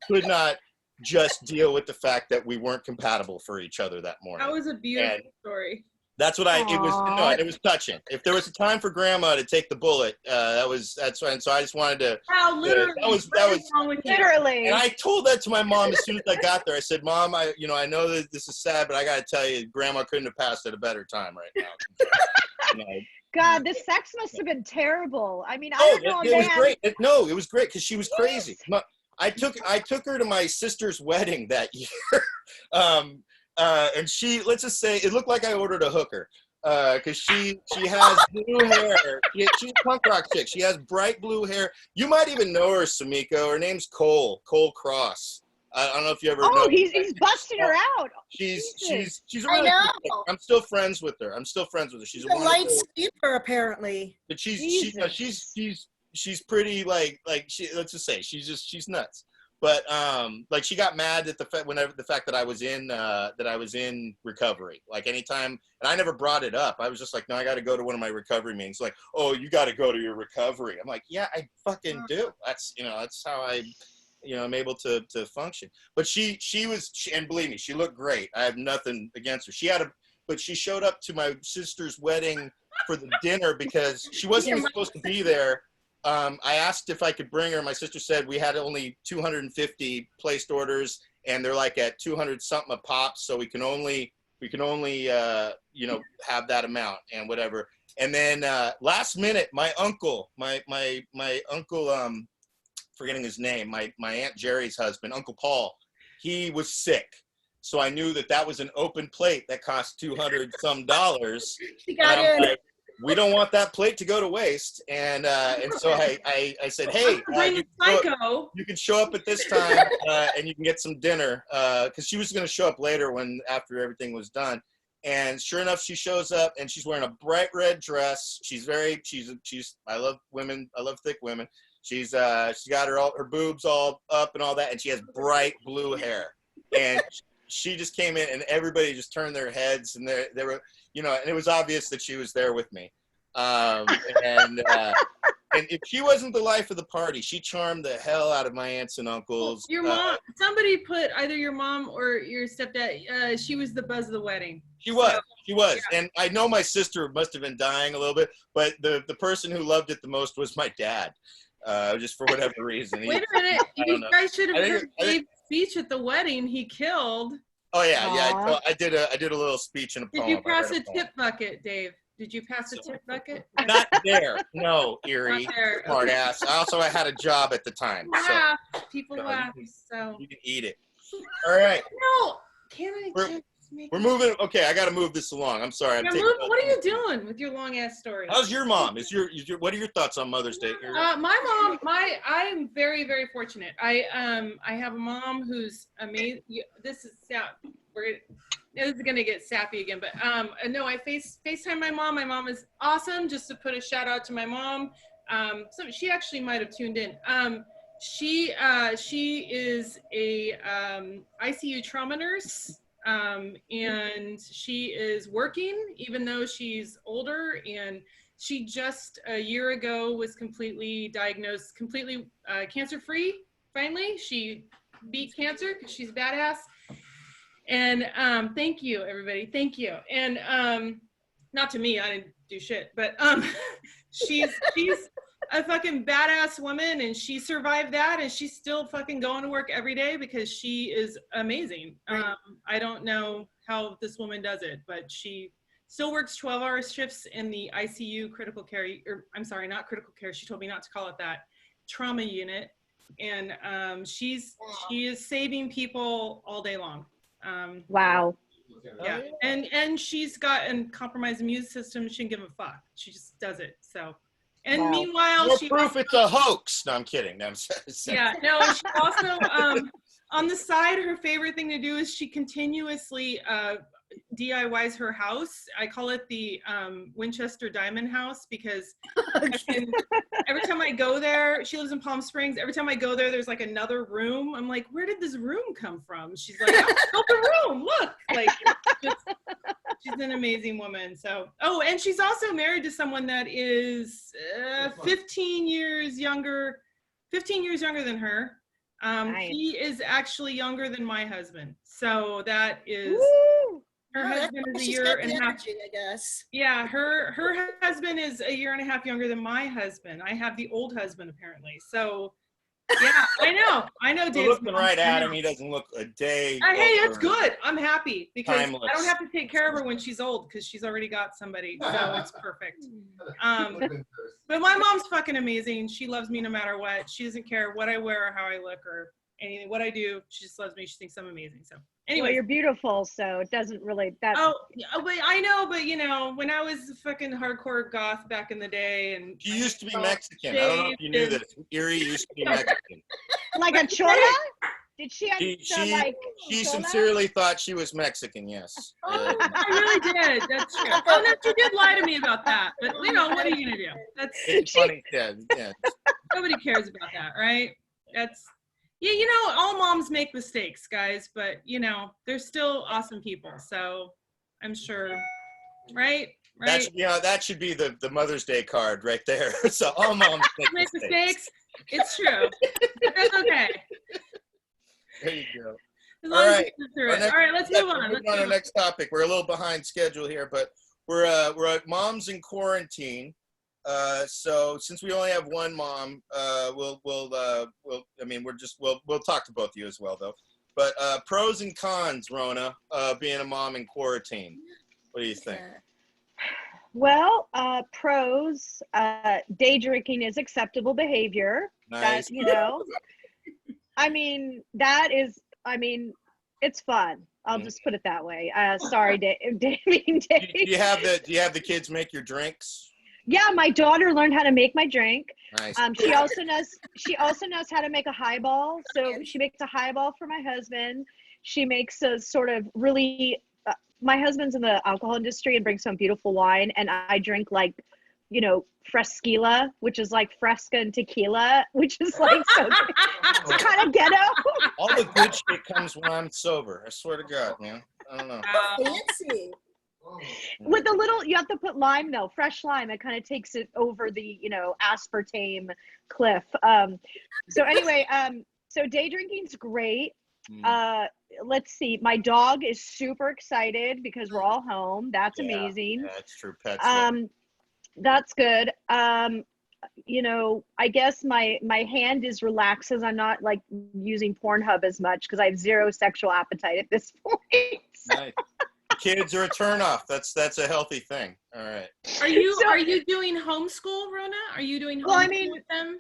[SPEAKER 2] could not just deal with the fact that we weren't compatible for each other that morning.
[SPEAKER 1] That was a beautiful story.
[SPEAKER 2] That's what it was touching. If there was a time for grandma to take the bullet, that's why. And so I just wanted to.
[SPEAKER 1] Wow, literally.
[SPEAKER 2] That was
[SPEAKER 1] wrong with you?
[SPEAKER 3] Literally.
[SPEAKER 2] And I told that to my mom as soon as I got there. I said, Mom, I know that this is sad, but I got to tell you, grandma couldn't have passed at a better time right now. You know.
[SPEAKER 3] God, the sex must have been terrible. I mean, I don't know.
[SPEAKER 2] It was great. It was great because she was crazy. I took her to my sister's wedding that year. And she, let's just say, it looked like I ordered a hooker, because she has blue hair. She's a punk rock chick. She has bright blue hair. You might even know her, Samiko. Her name's Cole Cross. I don't know if you ever know.
[SPEAKER 3] Oh, he's busting her out.
[SPEAKER 2] She's a
[SPEAKER 4] I
[SPEAKER 2] really
[SPEAKER 4] know.
[SPEAKER 2] good chick. I'm still friends with her. She's
[SPEAKER 4] a light sleeper, apparently.
[SPEAKER 2] But she's pretty like let's just say she's nuts. But like she got mad at the fact that I was in recovery. Like anytime, and I never brought it up. I was just like, no, I got to go to one of my recovery meetings. Like, oh, you got to go to your recovery. I'm like, yeah, I fucking do. That's how I'm able to function. But she and believe me, she looked great. I have nothing against her. But she showed up to my sister's wedding for the dinner because she wasn't even supposed to be there. I asked if I could bring her. My sister said we had only 250 placed orders, and they're like at 200 something a pop, so we can only have that amount and whatever. And then last minute, my uncle, forgetting his name, my Aunt Jerry's husband, Uncle Paul, he was sick. So I knew that was an open plate that cost $200 some.
[SPEAKER 4] She got in.
[SPEAKER 2] Like, we don't want that plate to go to waste. And so I said, hey, you can show up at this time and you can get some dinner. Because she was going to show up later after everything was done. And sure enough, she shows up and she's wearing a bright red dress. I love women. I love thick women. She's got her boobs all up and all that. And she has bright blue hair. And she just came in and everybody just turned their heads and they were, and it was obvious that she was there with me. And if she wasn't the life of the party, she charmed the hell out of my aunts and uncles.
[SPEAKER 1] Your mom, somebody put either your mom or your stepdad, she was the buzz of the wedding.
[SPEAKER 2] She was.
[SPEAKER 1] Yeah.
[SPEAKER 2] And I know my sister must have been dying a little bit, but the person who loved it the most was my dad, just for whatever reason.
[SPEAKER 1] Wait a minute. You guys should have heard Dave's speech at the wedding he killed.
[SPEAKER 2] Oh yeah. I did a little speech in a poem.
[SPEAKER 1] Did you pass a tip bucket, Dave? Did you pass the tip bucket?
[SPEAKER 2] Not there. No, Eerie.
[SPEAKER 1] Not there.
[SPEAKER 2] Smart ass. I had a job at the time. So
[SPEAKER 1] Laugh. People
[SPEAKER 2] so
[SPEAKER 1] laugh. So.
[SPEAKER 2] you can eat it. All right.
[SPEAKER 1] No. Can I just make
[SPEAKER 2] We're moving. Okay, I got to move this along. I'm sorry.
[SPEAKER 1] What are you doing with your long ass story?
[SPEAKER 2] How's your mom? What are your thoughts on Mother's Day?
[SPEAKER 1] My mom, I'm very, very fortunate. I have a mom who's amazing. This is this is gonna get sappy again, but no, I FaceTime my mom. My mom is awesome. Just to put a shout out to my mom. So she actually might have tuned in. She is a ICU trauma nurse. And she is working even though she's older, and she just a year ago was completely diagnosed, cancer free. Finally, she beat cancer because she's badass. And thank you, everybody. Thank you. And not to me, I didn't do shit, but she's a fucking badass woman, and she survived that, and she's still fucking going to work every day because she is amazing. I don't know how this woman does it, but she still works 12-hour shifts in the ICU critical care, or I'm sorry, not critical care. She told me not to call it that, trauma unit. And she is saving people all day long.
[SPEAKER 3] Wow.
[SPEAKER 1] Yeah, and she's got a compromised immune system. She can give a fuck. She just does it. So. And
[SPEAKER 3] Wow.
[SPEAKER 1] meanwhile,
[SPEAKER 2] More proof it's a hoax. No, I'm kidding. No, I'm sorry.
[SPEAKER 1] Yeah, no, she also, on the side, her favorite thing to do is she continuously DIYs her house. I call it the Winchester Diamond House because every time I go there, she lives in Palm Springs. Every time I go there, there's like another room. I'm like, where did this room come from? She's like, I built the room. Look, like, she's an amazing woman. So, oh, and she's also married to someone that is 15 years younger than her.
[SPEAKER 3] Nice.
[SPEAKER 1] He is actually younger than my husband. So that is.
[SPEAKER 3] Woo!
[SPEAKER 1] Her husband is a
[SPEAKER 4] She's
[SPEAKER 1] year
[SPEAKER 4] got
[SPEAKER 1] and
[SPEAKER 4] the
[SPEAKER 1] a half.
[SPEAKER 4] energy, I guess.
[SPEAKER 1] Yeah, her husband is a year and a half younger than my husband. I have the old husband apparently. So yeah, I know. Dave's
[SPEAKER 2] looking right at him. He doesn't look a day.
[SPEAKER 1] Hey, it's good. I'm happy because
[SPEAKER 2] Timeless.
[SPEAKER 1] I don't have to take care of her when she's old because she's already got somebody. So it's perfect. But my mom's fucking amazing. She loves me no matter what. She doesn't care what I wear or how I look or anything. What I do, she just loves me. She thinks I'm amazing. So. Anyway,
[SPEAKER 3] well, you're beautiful, so it doesn't really.
[SPEAKER 1] Oh, but I know, but you know, when I was fucking hardcore goth back in the day, and
[SPEAKER 2] She used to be Mexican. I don't know if you knew this. Eerie used to be Mexican.
[SPEAKER 3] Like a chola? Did she have
[SPEAKER 2] She
[SPEAKER 3] like?
[SPEAKER 2] she
[SPEAKER 3] chola?
[SPEAKER 2] sincerely thought she was Mexican. Yes.
[SPEAKER 1] I really did. That's true. Oh no, she did lie to me about that. But you know, what are you gonna do?
[SPEAKER 2] It's funny. Yeah.
[SPEAKER 1] Nobody cares about that, right? That's. Yeah, you know, all moms make mistakes, guys, but you know, they're still awesome people. So I'm sure, right?
[SPEAKER 2] That should be the Mother's Day card right there. So all moms make mistakes.
[SPEAKER 1] It's true. That's okay.
[SPEAKER 2] There you go.
[SPEAKER 1] As long as you get through it. All right, let's move on.
[SPEAKER 2] Let's move on to the next topic. We're a little behind schedule here, but we're at Moms in Quarantine. So since we only have one mom, we'll talk to both of you as well though. But pros and cons, Rona, being a mom in quarantine. What do you think?
[SPEAKER 3] Well, pros, day drinking is acceptable behavior.
[SPEAKER 2] Nice.
[SPEAKER 3] That, you know, it's fun. I'll just put it that way. Sorry, Dave.
[SPEAKER 2] Do you have the kids make your drinks?
[SPEAKER 3] Yeah, my daughter learned how to make my drink.
[SPEAKER 2] Nice.
[SPEAKER 3] She also knows how to make a highball. So she makes a highball for my husband. She makes a sort of really. My husband's in the alcohol industry and brings some beautiful wine, and I drink like, you know, fresquila, which is like fresca and tequila, which is like so it's kind of ghetto.
[SPEAKER 2] All the good shit comes when I'm sober. I swear to God, man. I don't know.
[SPEAKER 4] Fancy.
[SPEAKER 3] With a little, you have to put lime though, fresh lime. It kind of takes it over the, you know, aspartame cliff. So anyway, so day drinking's great. Let's see. My dog is super excited because we're all home. That's amazing.
[SPEAKER 2] Yeah, that's true. Pets.
[SPEAKER 3] That's good. You know, I guess my hand is relaxed as I'm not like using Pornhub as much because I have zero sexual appetite at this point. So.
[SPEAKER 2] Nice. kids are a turnoff. That's a healthy thing. All right.
[SPEAKER 1] Are you doing homeschool, Rona? Are you doing homeschool
[SPEAKER 3] Well, I mean,
[SPEAKER 1] with them?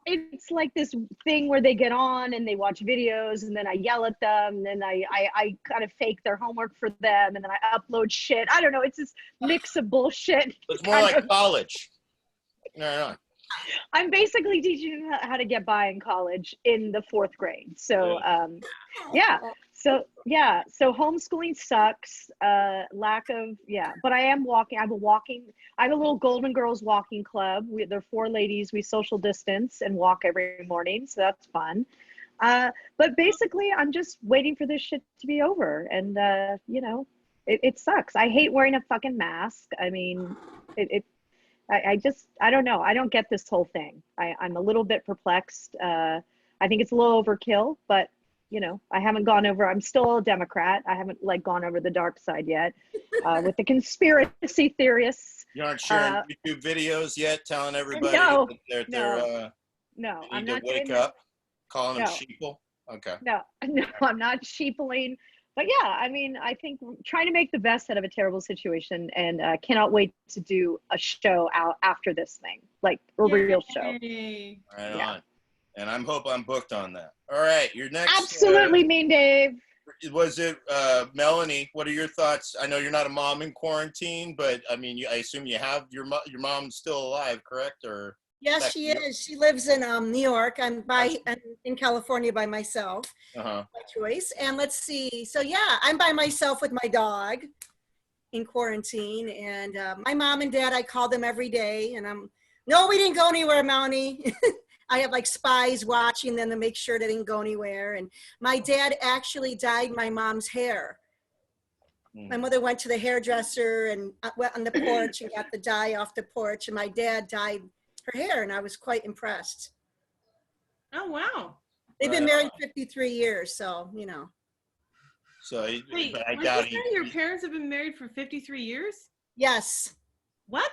[SPEAKER 3] it's like this thing where they get on and they watch videos, and then I yell at them, and then I kind of fake their homework for them, and then I upload shit. I don't know. It's this mix of bullshit.
[SPEAKER 2] It's more like college. No.
[SPEAKER 3] I'm basically teaching them how to get by in college in the 4th grade. So, yeah. So homeschooling sucks. Lack of, but I am walking. I have a little Golden Girls walking club. There are 4 ladies. We social distance and walk every morning. So that's fun. But basically I'm just waiting for this shit to be over. And, it sucks. I hate wearing a fucking mask. I mean, I don't know. I don't get this whole thing. I'm a little bit perplexed. I think it's a little overkill, but I haven't gone over. I'm still a Democrat. I haven't gone over the dark side yet with the conspiracy theorists.
[SPEAKER 2] You aren't sharing YouTube videos yet, telling everybody
[SPEAKER 3] No,
[SPEAKER 2] that
[SPEAKER 3] no,
[SPEAKER 2] they
[SPEAKER 3] I'm
[SPEAKER 2] need
[SPEAKER 3] not
[SPEAKER 2] to wake
[SPEAKER 3] doing
[SPEAKER 2] up, calling them
[SPEAKER 3] No.
[SPEAKER 2] sheeple. Okay.
[SPEAKER 3] No, I'm not sheepling. But yeah, I mean, I think trying to make the best out of a terrible situation, and cannot wait to do a show out after this thing, like a real show.
[SPEAKER 1] Yay.
[SPEAKER 2] Right on. And I hope I'm booked on that. All right, your next.
[SPEAKER 3] Absolutely, Mean Dave.
[SPEAKER 2] Was it Melanie? What are your thoughts? I know you're not a mom in quarantine, but I mean, I assume you have your mom's still alive, correct? Or
[SPEAKER 4] Yes, she is. She lives in New York. I'm in California by myself, by choice. And let's see. So yeah, I'm by myself with my dog in quarantine. And my mom and dad, I call them every day. And no, we didn't go anywhere, Melanie. I have spies watching them to make sure they didn't go anywhere. And my dad actually dyed my mom's hair. My mother went to the hairdresser and went on the porch and got the dye off the porch. And my dad dyed her hair, and I was quite impressed.
[SPEAKER 1] Oh, wow.
[SPEAKER 4] They've been married 53 years, so,
[SPEAKER 2] So
[SPEAKER 1] Wait,
[SPEAKER 2] I
[SPEAKER 1] what
[SPEAKER 2] doubt
[SPEAKER 1] you say? Your parents have been married for 53 years?
[SPEAKER 4] Yes.
[SPEAKER 1] What?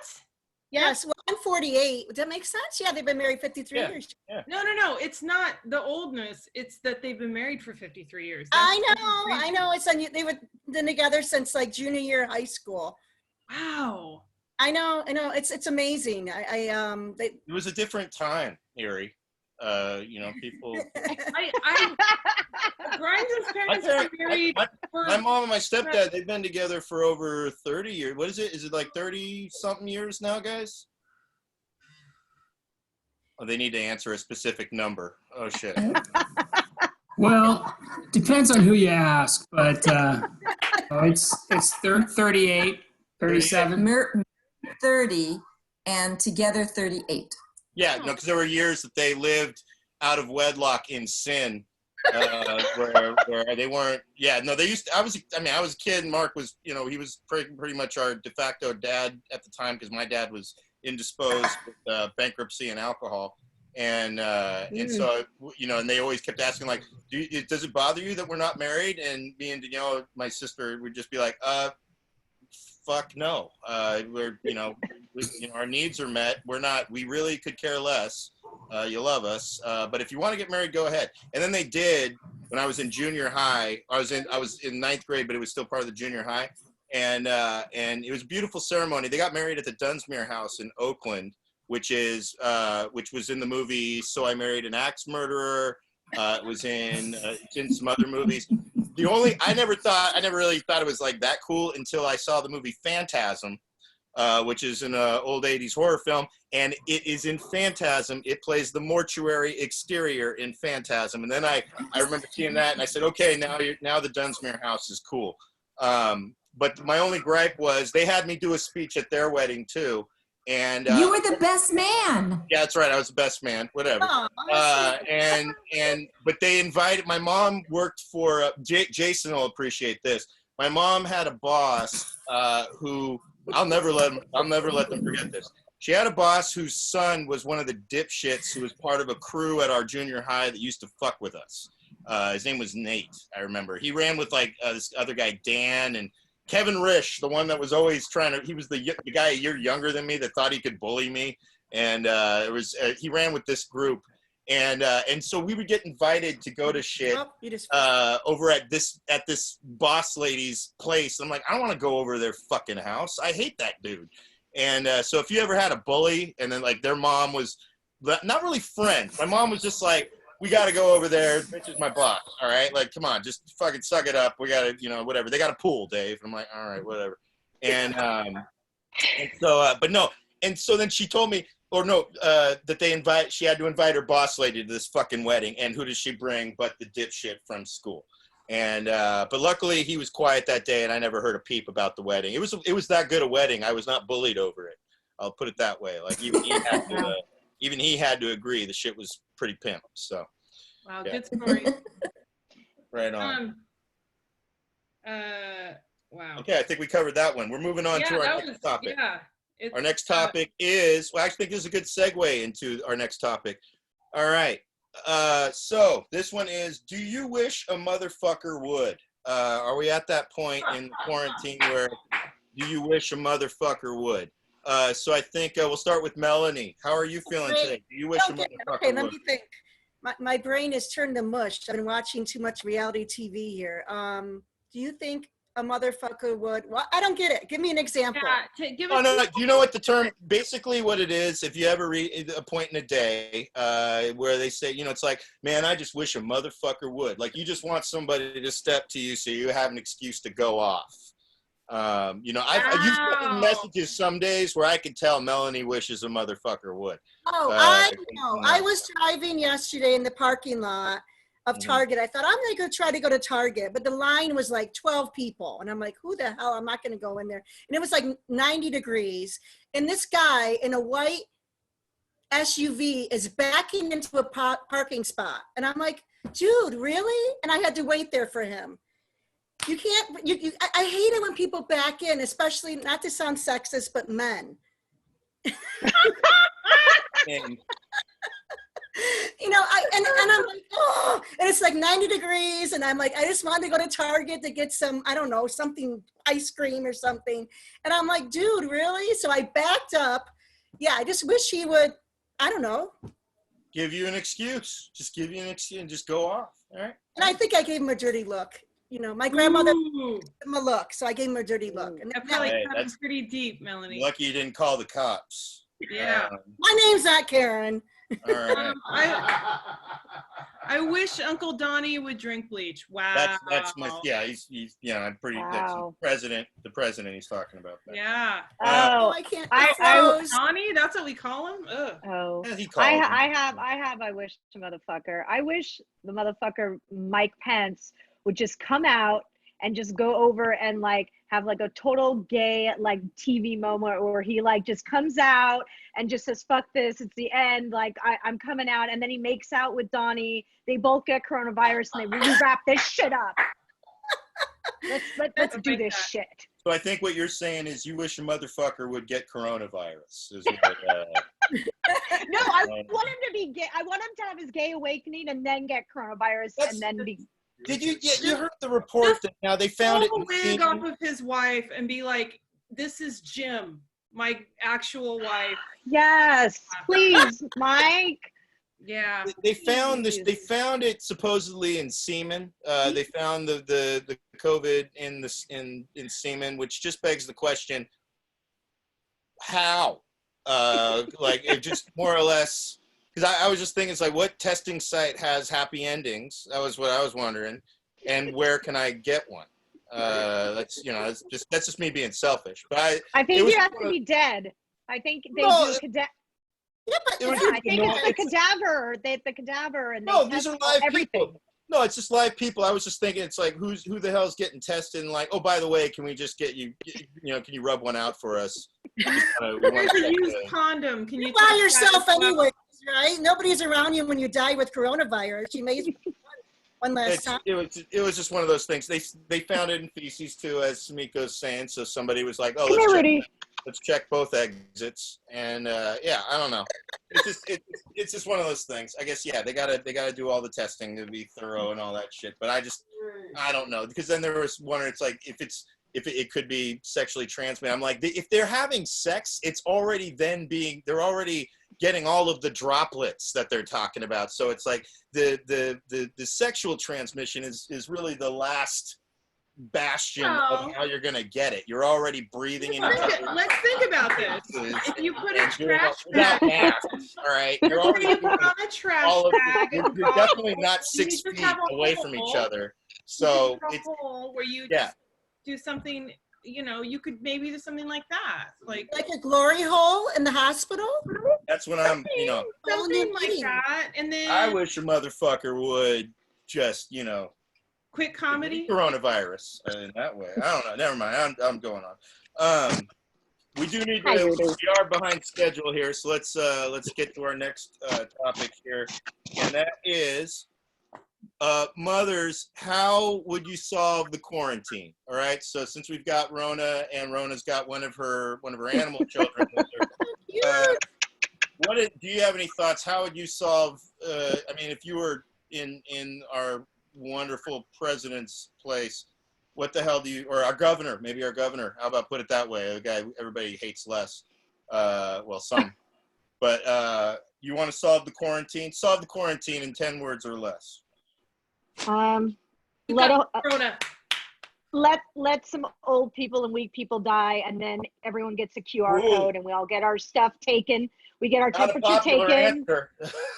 [SPEAKER 4] Yes. Well, I'm 48. Does that make sense? Yeah, they've been married 53 years.
[SPEAKER 2] Yeah.
[SPEAKER 1] No. It's not the oldness. It's that they've been married for 53 years.
[SPEAKER 4] I know. They've been together since junior year of high school.
[SPEAKER 1] Wow.
[SPEAKER 4] I know. It's amazing.
[SPEAKER 2] It was a different time, Eerie. People.
[SPEAKER 1] Grimes' parents were married.
[SPEAKER 2] My mom and my stepdad, they've been together for over 30 years. What is it? Is it 30 something years now, guys? Oh, they need to answer a specific number. Oh shit.
[SPEAKER 5] Well, depends on who you ask, but it's 38, 37.
[SPEAKER 6] 30 and together 38.
[SPEAKER 2] Yeah, no, because there were years that they lived out of wedlock in sin, where they weren't. Yeah, no, they used to, I was a kid, and Mark was, he was pretty much our de facto dad at the time, because my dad was indisposed with bankruptcy and alcohol, and so and they always kept asking does it bother you that we're not married? And me and Danielle, my sister, would just be like, fuck no. We're our needs are met. We really could care less. You love us, but if you want to get married, go ahead. And then they did when I was in junior high. I was in ninth grade, but it was still part of the junior high, and it was a beautiful ceremony. They got married at the Dunsmuir House in Oakland, which was in the movie So I Married an Axe Murderer. It was in some other movies. I never really thought it was that cool until I saw the movie Phantasm, which is an old 80s horror film. And it is in Phantasm. It plays the mortuary exterior in Phantasm. And then I remember seeing that, and I said, okay, now the Dunsmuir House is cool. But my only gripe was they had me do a speech at their wedding too. And
[SPEAKER 6] you were the best man.
[SPEAKER 2] Yeah, that's right. I was the best man. Whatever. But they invited. My mom worked for Jason will appreciate this. My mom had a boss who I'll never let them forget this. She had a boss whose son was one of the dipshits who was part of a crew at our junior high that used to fuck with us. His name was Nate. I remember he ran with this other guy Dan and Kevin Risch, the one that was always he was the guy a year younger than me that thought he could bully me. And he ran with this group. And so we would get invited to go to shit
[SPEAKER 4] Oh, you just
[SPEAKER 2] over at this boss lady's place. I'm like, I don't want to go over their fucking house. I hate that dude. And so if you ever had a bully and then like their mom was not really friends, my mom was just like, we got to go over there. Bitch is my boss. All right. Like, come on, just fucking suck it up. We got to, whatever. They got a pool, Dave. And I'm like, all right, whatever. And so, but no. And so then she told me, that she had to invite her boss lady to this fucking wedding. And who does she bring but the dipshit from school? And, but luckily he was quiet that day and I never heard a peep about the wedding. It was that good a wedding. I was not bullied over it. I'll put it that way. Like even he had to agree the shit was pretty pimp. So.
[SPEAKER 1] Wow.
[SPEAKER 2] Yeah.
[SPEAKER 1] Good story.
[SPEAKER 2] Right on.
[SPEAKER 1] Wow.
[SPEAKER 2] Okay. I think we covered that one. We're moving on to our next topic.
[SPEAKER 1] Yeah.
[SPEAKER 2] Our next topic is, well, I actually think this is a good segue into our next topic. All right. So this one is, do you wish a motherfucker would? Are we at that point in quarantine where do you wish a motherfucker would? So I think we'll start with Melanie. How are you feeling today? Do you wish a motherfucker
[SPEAKER 4] okay,
[SPEAKER 2] would?
[SPEAKER 4] let me think. My brain is turned to mush. I've been watching too much reality TV here. Do you think a motherfucker would? Well, I don't get it. Give me an example.
[SPEAKER 1] Yeah, give
[SPEAKER 2] Oh, no. Do you know what the term, basically what it is, if you ever read A Point in a Day, where they say, it's like, man, I just wish a motherfucker would. Like, you just want somebody to step to you so you have an excuse to go off. You've gotten messages some days where I can tell Melanie wishes a motherfucker would.
[SPEAKER 4] Oh, I know. I was driving yesterday in the parking lot of Target. I thought I'm going to try to go to Target, but the line was like 12 people. And I'm like, who the hell? I'm not going to go in there. And it was like 90 degrees. And this guy in a white SUV is backing into a parking spot. And I'm like, dude, really? And I had to wait there for him. You can't, I hate it when people back in, especially, not to sound sexist, but men. And I'm like, oh, and it's like 90 degrees. And I'm like, I just wanted to go to Target to get some, I don't know, something, ice cream or something. And I'm like, dude, really? So I backed up. Yeah, I just wish he would, I don't know.
[SPEAKER 2] Give you an excuse. Just give you an excuse and just go off. All right.
[SPEAKER 4] And I think I gave him a dirty look. My grandmother gave him a look, so I gave him a dirty look. And
[SPEAKER 1] I feel like that's pretty deep, Melanie.
[SPEAKER 2] Lucky you didn't call the cops.
[SPEAKER 1] Yeah.
[SPEAKER 4] My name's not Karen.
[SPEAKER 2] All right.
[SPEAKER 1] I wish Uncle Donnie would drink bleach. Wow.
[SPEAKER 2] That's my, he's I'm pretty,
[SPEAKER 3] Wow.
[SPEAKER 2] That's the president he's talking about. That.
[SPEAKER 1] Yeah.
[SPEAKER 4] I can't.
[SPEAKER 1] Donnie, that's what we call him? Ugh.
[SPEAKER 3] Oh,
[SPEAKER 2] Yeah, he called him.
[SPEAKER 3] I wish the motherfucker. I wish the motherfucker Mike Pence would just come out and just go over and like have like a total gay like TV moment where he like just comes out and just says, fuck this, it's the end, like I'm coming out, and then he makes out with Donnie, they both get coronavirus and they wrap this shit up. Let's do this shit.
[SPEAKER 2] So I think what you're saying is you wish a motherfucker would get coronavirus. Is what,
[SPEAKER 3] No, I want him to be gay. I want him to have his gay awakening and then get coronavirus and then be.
[SPEAKER 2] Did you heard the report that now they found it?
[SPEAKER 1] Pull a wig off of his wife and be like, "This is Jim, my actual wife."
[SPEAKER 3] Yes, please, Mike.
[SPEAKER 1] Yeah.
[SPEAKER 2] They found this. They found it supposedly in semen. They found the COVID in semen, which just begs the question: how? Like it just more or less. Because I was just thinking, it's like, what testing site has happy endings? That was what I was wondering. And where can I get one? That's just me being selfish. But
[SPEAKER 3] I think you have to be dead. I think they do cadaver.
[SPEAKER 4] Yeah, but
[SPEAKER 3] I think it's the cadaver. They the cadaver and
[SPEAKER 2] no,
[SPEAKER 3] they
[SPEAKER 2] these
[SPEAKER 3] test
[SPEAKER 2] are live
[SPEAKER 3] everything.
[SPEAKER 2] people. No, it's just live people. I was just thinking, it's like, who the hell's getting tested? And like, oh, by the way, can we just get you? Can you rub one out for us?
[SPEAKER 1] There's a used condom. Can you
[SPEAKER 4] by yourself anyway, right? Nobody's around you when you die with coronavirus. You may one last time.
[SPEAKER 2] It was just one of those things. They found it in feces too, as Samiko's saying. So somebody was like, oh, let's check both exits. And I don't know. It's just one of those things. I guess they gotta do all the testing to be thorough and all that shit. But I don't know, because then there was one where it's like, if if it could be sexually transmitted. I'm like, if they're having sex, it's already they're already getting all of the droplets that they're talking about. So it's like the sexual transmission is really the last bastion of how you're gonna get it. You're already breathing in each other's
[SPEAKER 1] Let's think about this. If you put a
[SPEAKER 2] and doing
[SPEAKER 1] trash
[SPEAKER 2] without
[SPEAKER 1] bag,
[SPEAKER 2] masks, all right, you're already
[SPEAKER 1] you put
[SPEAKER 2] doing
[SPEAKER 1] on a trash
[SPEAKER 2] all of
[SPEAKER 1] bag,
[SPEAKER 2] you're definitely not
[SPEAKER 1] you
[SPEAKER 2] 6
[SPEAKER 1] just
[SPEAKER 2] feet
[SPEAKER 1] have a
[SPEAKER 2] away from each
[SPEAKER 1] hole.
[SPEAKER 2] other. So
[SPEAKER 1] a
[SPEAKER 2] it's
[SPEAKER 1] hole where you
[SPEAKER 2] yeah.
[SPEAKER 1] just do something, you know, you could maybe do something like that. Like
[SPEAKER 4] a glory hole in the hospital?
[SPEAKER 2] That's when I'm, you know,
[SPEAKER 1] something like that. And then
[SPEAKER 2] I wish a motherfucker would just, you know,
[SPEAKER 1] quick comedy.
[SPEAKER 2] Coronavirus in that way. I don't know. Never mind. I'm going on. We do need to. We are behind schedule here, so let's get to our next topic here, and that is mothers. How would you solve the quarantine? All right. So since we've got Rona, and Rona's got one of her animal children. Do you have any thoughts? How would you solve? I mean, if you were in our wonderful president's place, what the hell or our governor, maybe our governor, how about put it that way, a guy everybody hates less, well, some, but you want to solve the quarantine in 10 words or less.
[SPEAKER 3] Let some old people and weak people die, and then everyone gets a QR code, and we all get our stuff taken. We get our temperature taken.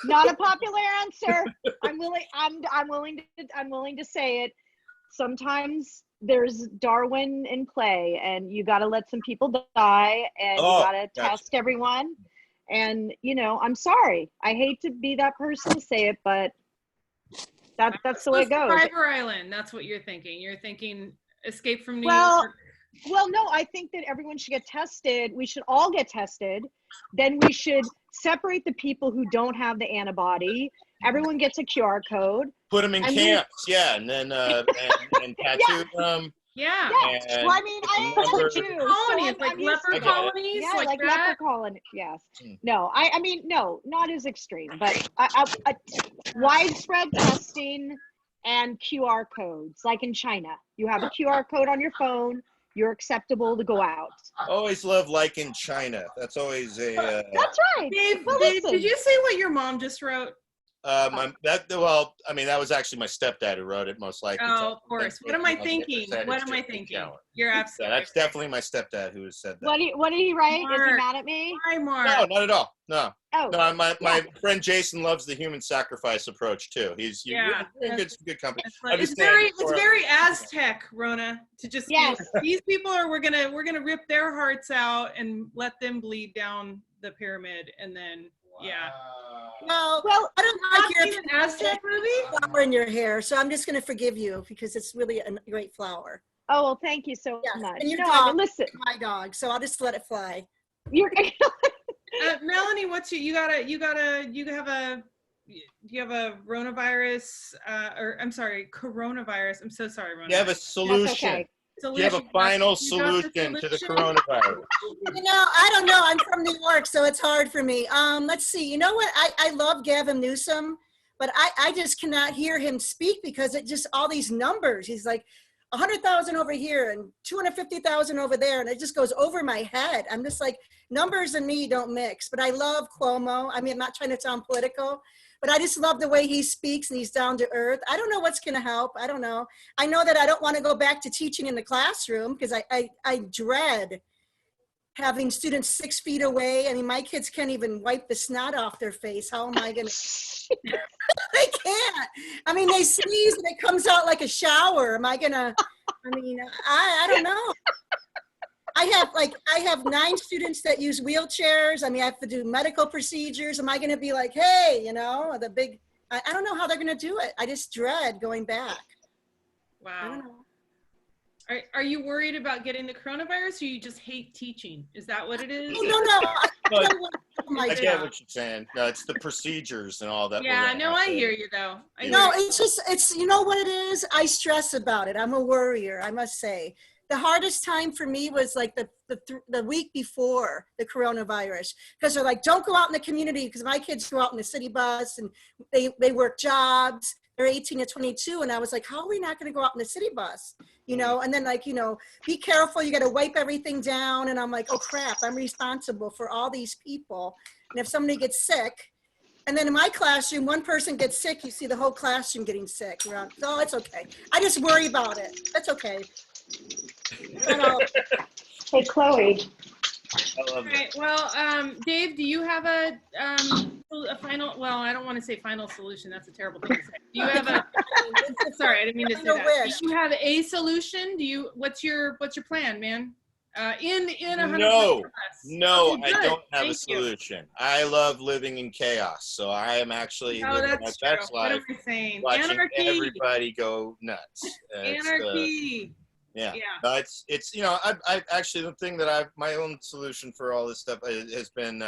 [SPEAKER 3] Not a popular answer. I'm willing to say it. Sometimes there's Darwin in play, and you got to let some people die, and you got to test everyone. And you know, I'm sorry. I hate to be that person to say it, but that's the way it goes.
[SPEAKER 1] Survivor Island. That's what you're thinking. You're thinking escape from New York.
[SPEAKER 3] Well, no, I think that everyone should get tested. We should all get tested. Then we should separate the people who don't have the antibody. Everyone gets a QR code.
[SPEAKER 2] Put them in camps, and then and tattoo them.
[SPEAKER 1] Yeah.
[SPEAKER 3] Well, I mean, I am too.
[SPEAKER 1] Colonies, like leper colonies.
[SPEAKER 3] Yeah, like leper colony. Yes. No, I mean, no, not as extreme, but widespread testing and QR codes, like in China. You have a QR code on your phone. You're acceptable to go out.
[SPEAKER 2] Always love like in China. That's always a.
[SPEAKER 3] That's right.
[SPEAKER 1] Dave, did you say what your mom just wrote?
[SPEAKER 2] That was actually my stepdad who wrote it, most likely.
[SPEAKER 1] Oh, of course. What am I thinking? You're absolutely.
[SPEAKER 2] That's definitely my stepdad who has said that.
[SPEAKER 3] What did he write? Mark. Is he mad at me?
[SPEAKER 1] Hi, Mark.
[SPEAKER 2] No, not at all. No.
[SPEAKER 3] Oh.
[SPEAKER 2] No, my friend Jason loves the human sacrifice approach too. You're in good company.
[SPEAKER 1] It's very Aztec, Rona, to just these people we're gonna rip their hearts out and let them bleed down the pyramid, and then
[SPEAKER 4] Well, I don't like your Aztec flower in your hair, so I'm just going to forgive you because it's really a great flower.
[SPEAKER 3] Oh, well, thank you so much.
[SPEAKER 4] And your dog, listen, my dog, so I'll just let it fly.
[SPEAKER 1] Melanie, do you have a coronavirus? I'm so sorry, Rona.
[SPEAKER 2] You have a solution. Do you have a final solution to the coronavirus?
[SPEAKER 4] You know, I don't know. I'm from New York, so it's hard for me. Let's see. You know what? I love Gavin Newsom, but I just cannot hear him speak because it just all these numbers. He's like 100,000 over here and 250,000 over there, and it just goes over my head. I'm just like, numbers and me don't mix. But I love Cuomo. I mean, I'm not trying to sound political, but I just love the way he speaks and he's down to earth. I don't know what's going to help. I don't know. I know that I don't want to go back to teaching in the classroom because I dread having students 6 feet away. I mean, my kids can't even wipe the snot off their face. How am I going to? They can't. I mean, they sneeze and it comes out like a shower. Am I going to? I mean, I don't know. I have 9 students that use wheelchairs. I mean, I have to do medical procedures. Am I going to be like, hey, you know, I don't know how they're going to do it. I just dread going back.
[SPEAKER 1] Wow.
[SPEAKER 4] I don't know.
[SPEAKER 1] Are you worried about getting the coronavirus, or you just hate teaching? Is that what it is?
[SPEAKER 4] No.
[SPEAKER 2] I get what you're saying. No, it's the procedures and all that.
[SPEAKER 1] Yeah, no, I hear you though.
[SPEAKER 4] It's you know what it is? I stress about it. I'm a worrier, I must say. The hardest time for me was like the week before the coronavirus, because they're like, don't go out in the community, because my kids go out in the city bus and they work jobs. they're 18 to 22. And I was like, how are we not going to go out in the city bus? You know, and then like, you know, be careful, you got to wipe everything down. And I'm like, oh crap, I'm responsible for all these people. And if somebody gets sick, and then in my classroom, one person gets sick, you see the whole classroom getting sick. Oh, it's okay. I just worry about it. That's okay.
[SPEAKER 3] Hey, Chloe.
[SPEAKER 2] I love
[SPEAKER 1] All right. Well, Dave, do you have a final? Well, I don't want to say final solution. That's a terrible thing to say. Do you have a? Sorry, I didn't mean to say that. Do you have a solution? Do you? What's your plan, man? In 100%.
[SPEAKER 2] No,
[SPEAKER 1] Okay,
[SPEAKER 2] I don't have
[SPEAKER 1] Thank
[SPEAKER 2] a solution. I love living in chaos, so I am actually living my best life.
[SPEAKER 1] What am I saying?
[SPEAKER 2] Watching
[SPEAKER 1] Anarchy.
[SPEAKER 2] everybody go nuts.
[SPEAKER 1] Anarchy.
[SPEAKER 2] Yeah.
[SPEAKER 1] Yeah.
[SPEAKER 2] It's you know, I actually, the thing that my own solution for all this stuff has been,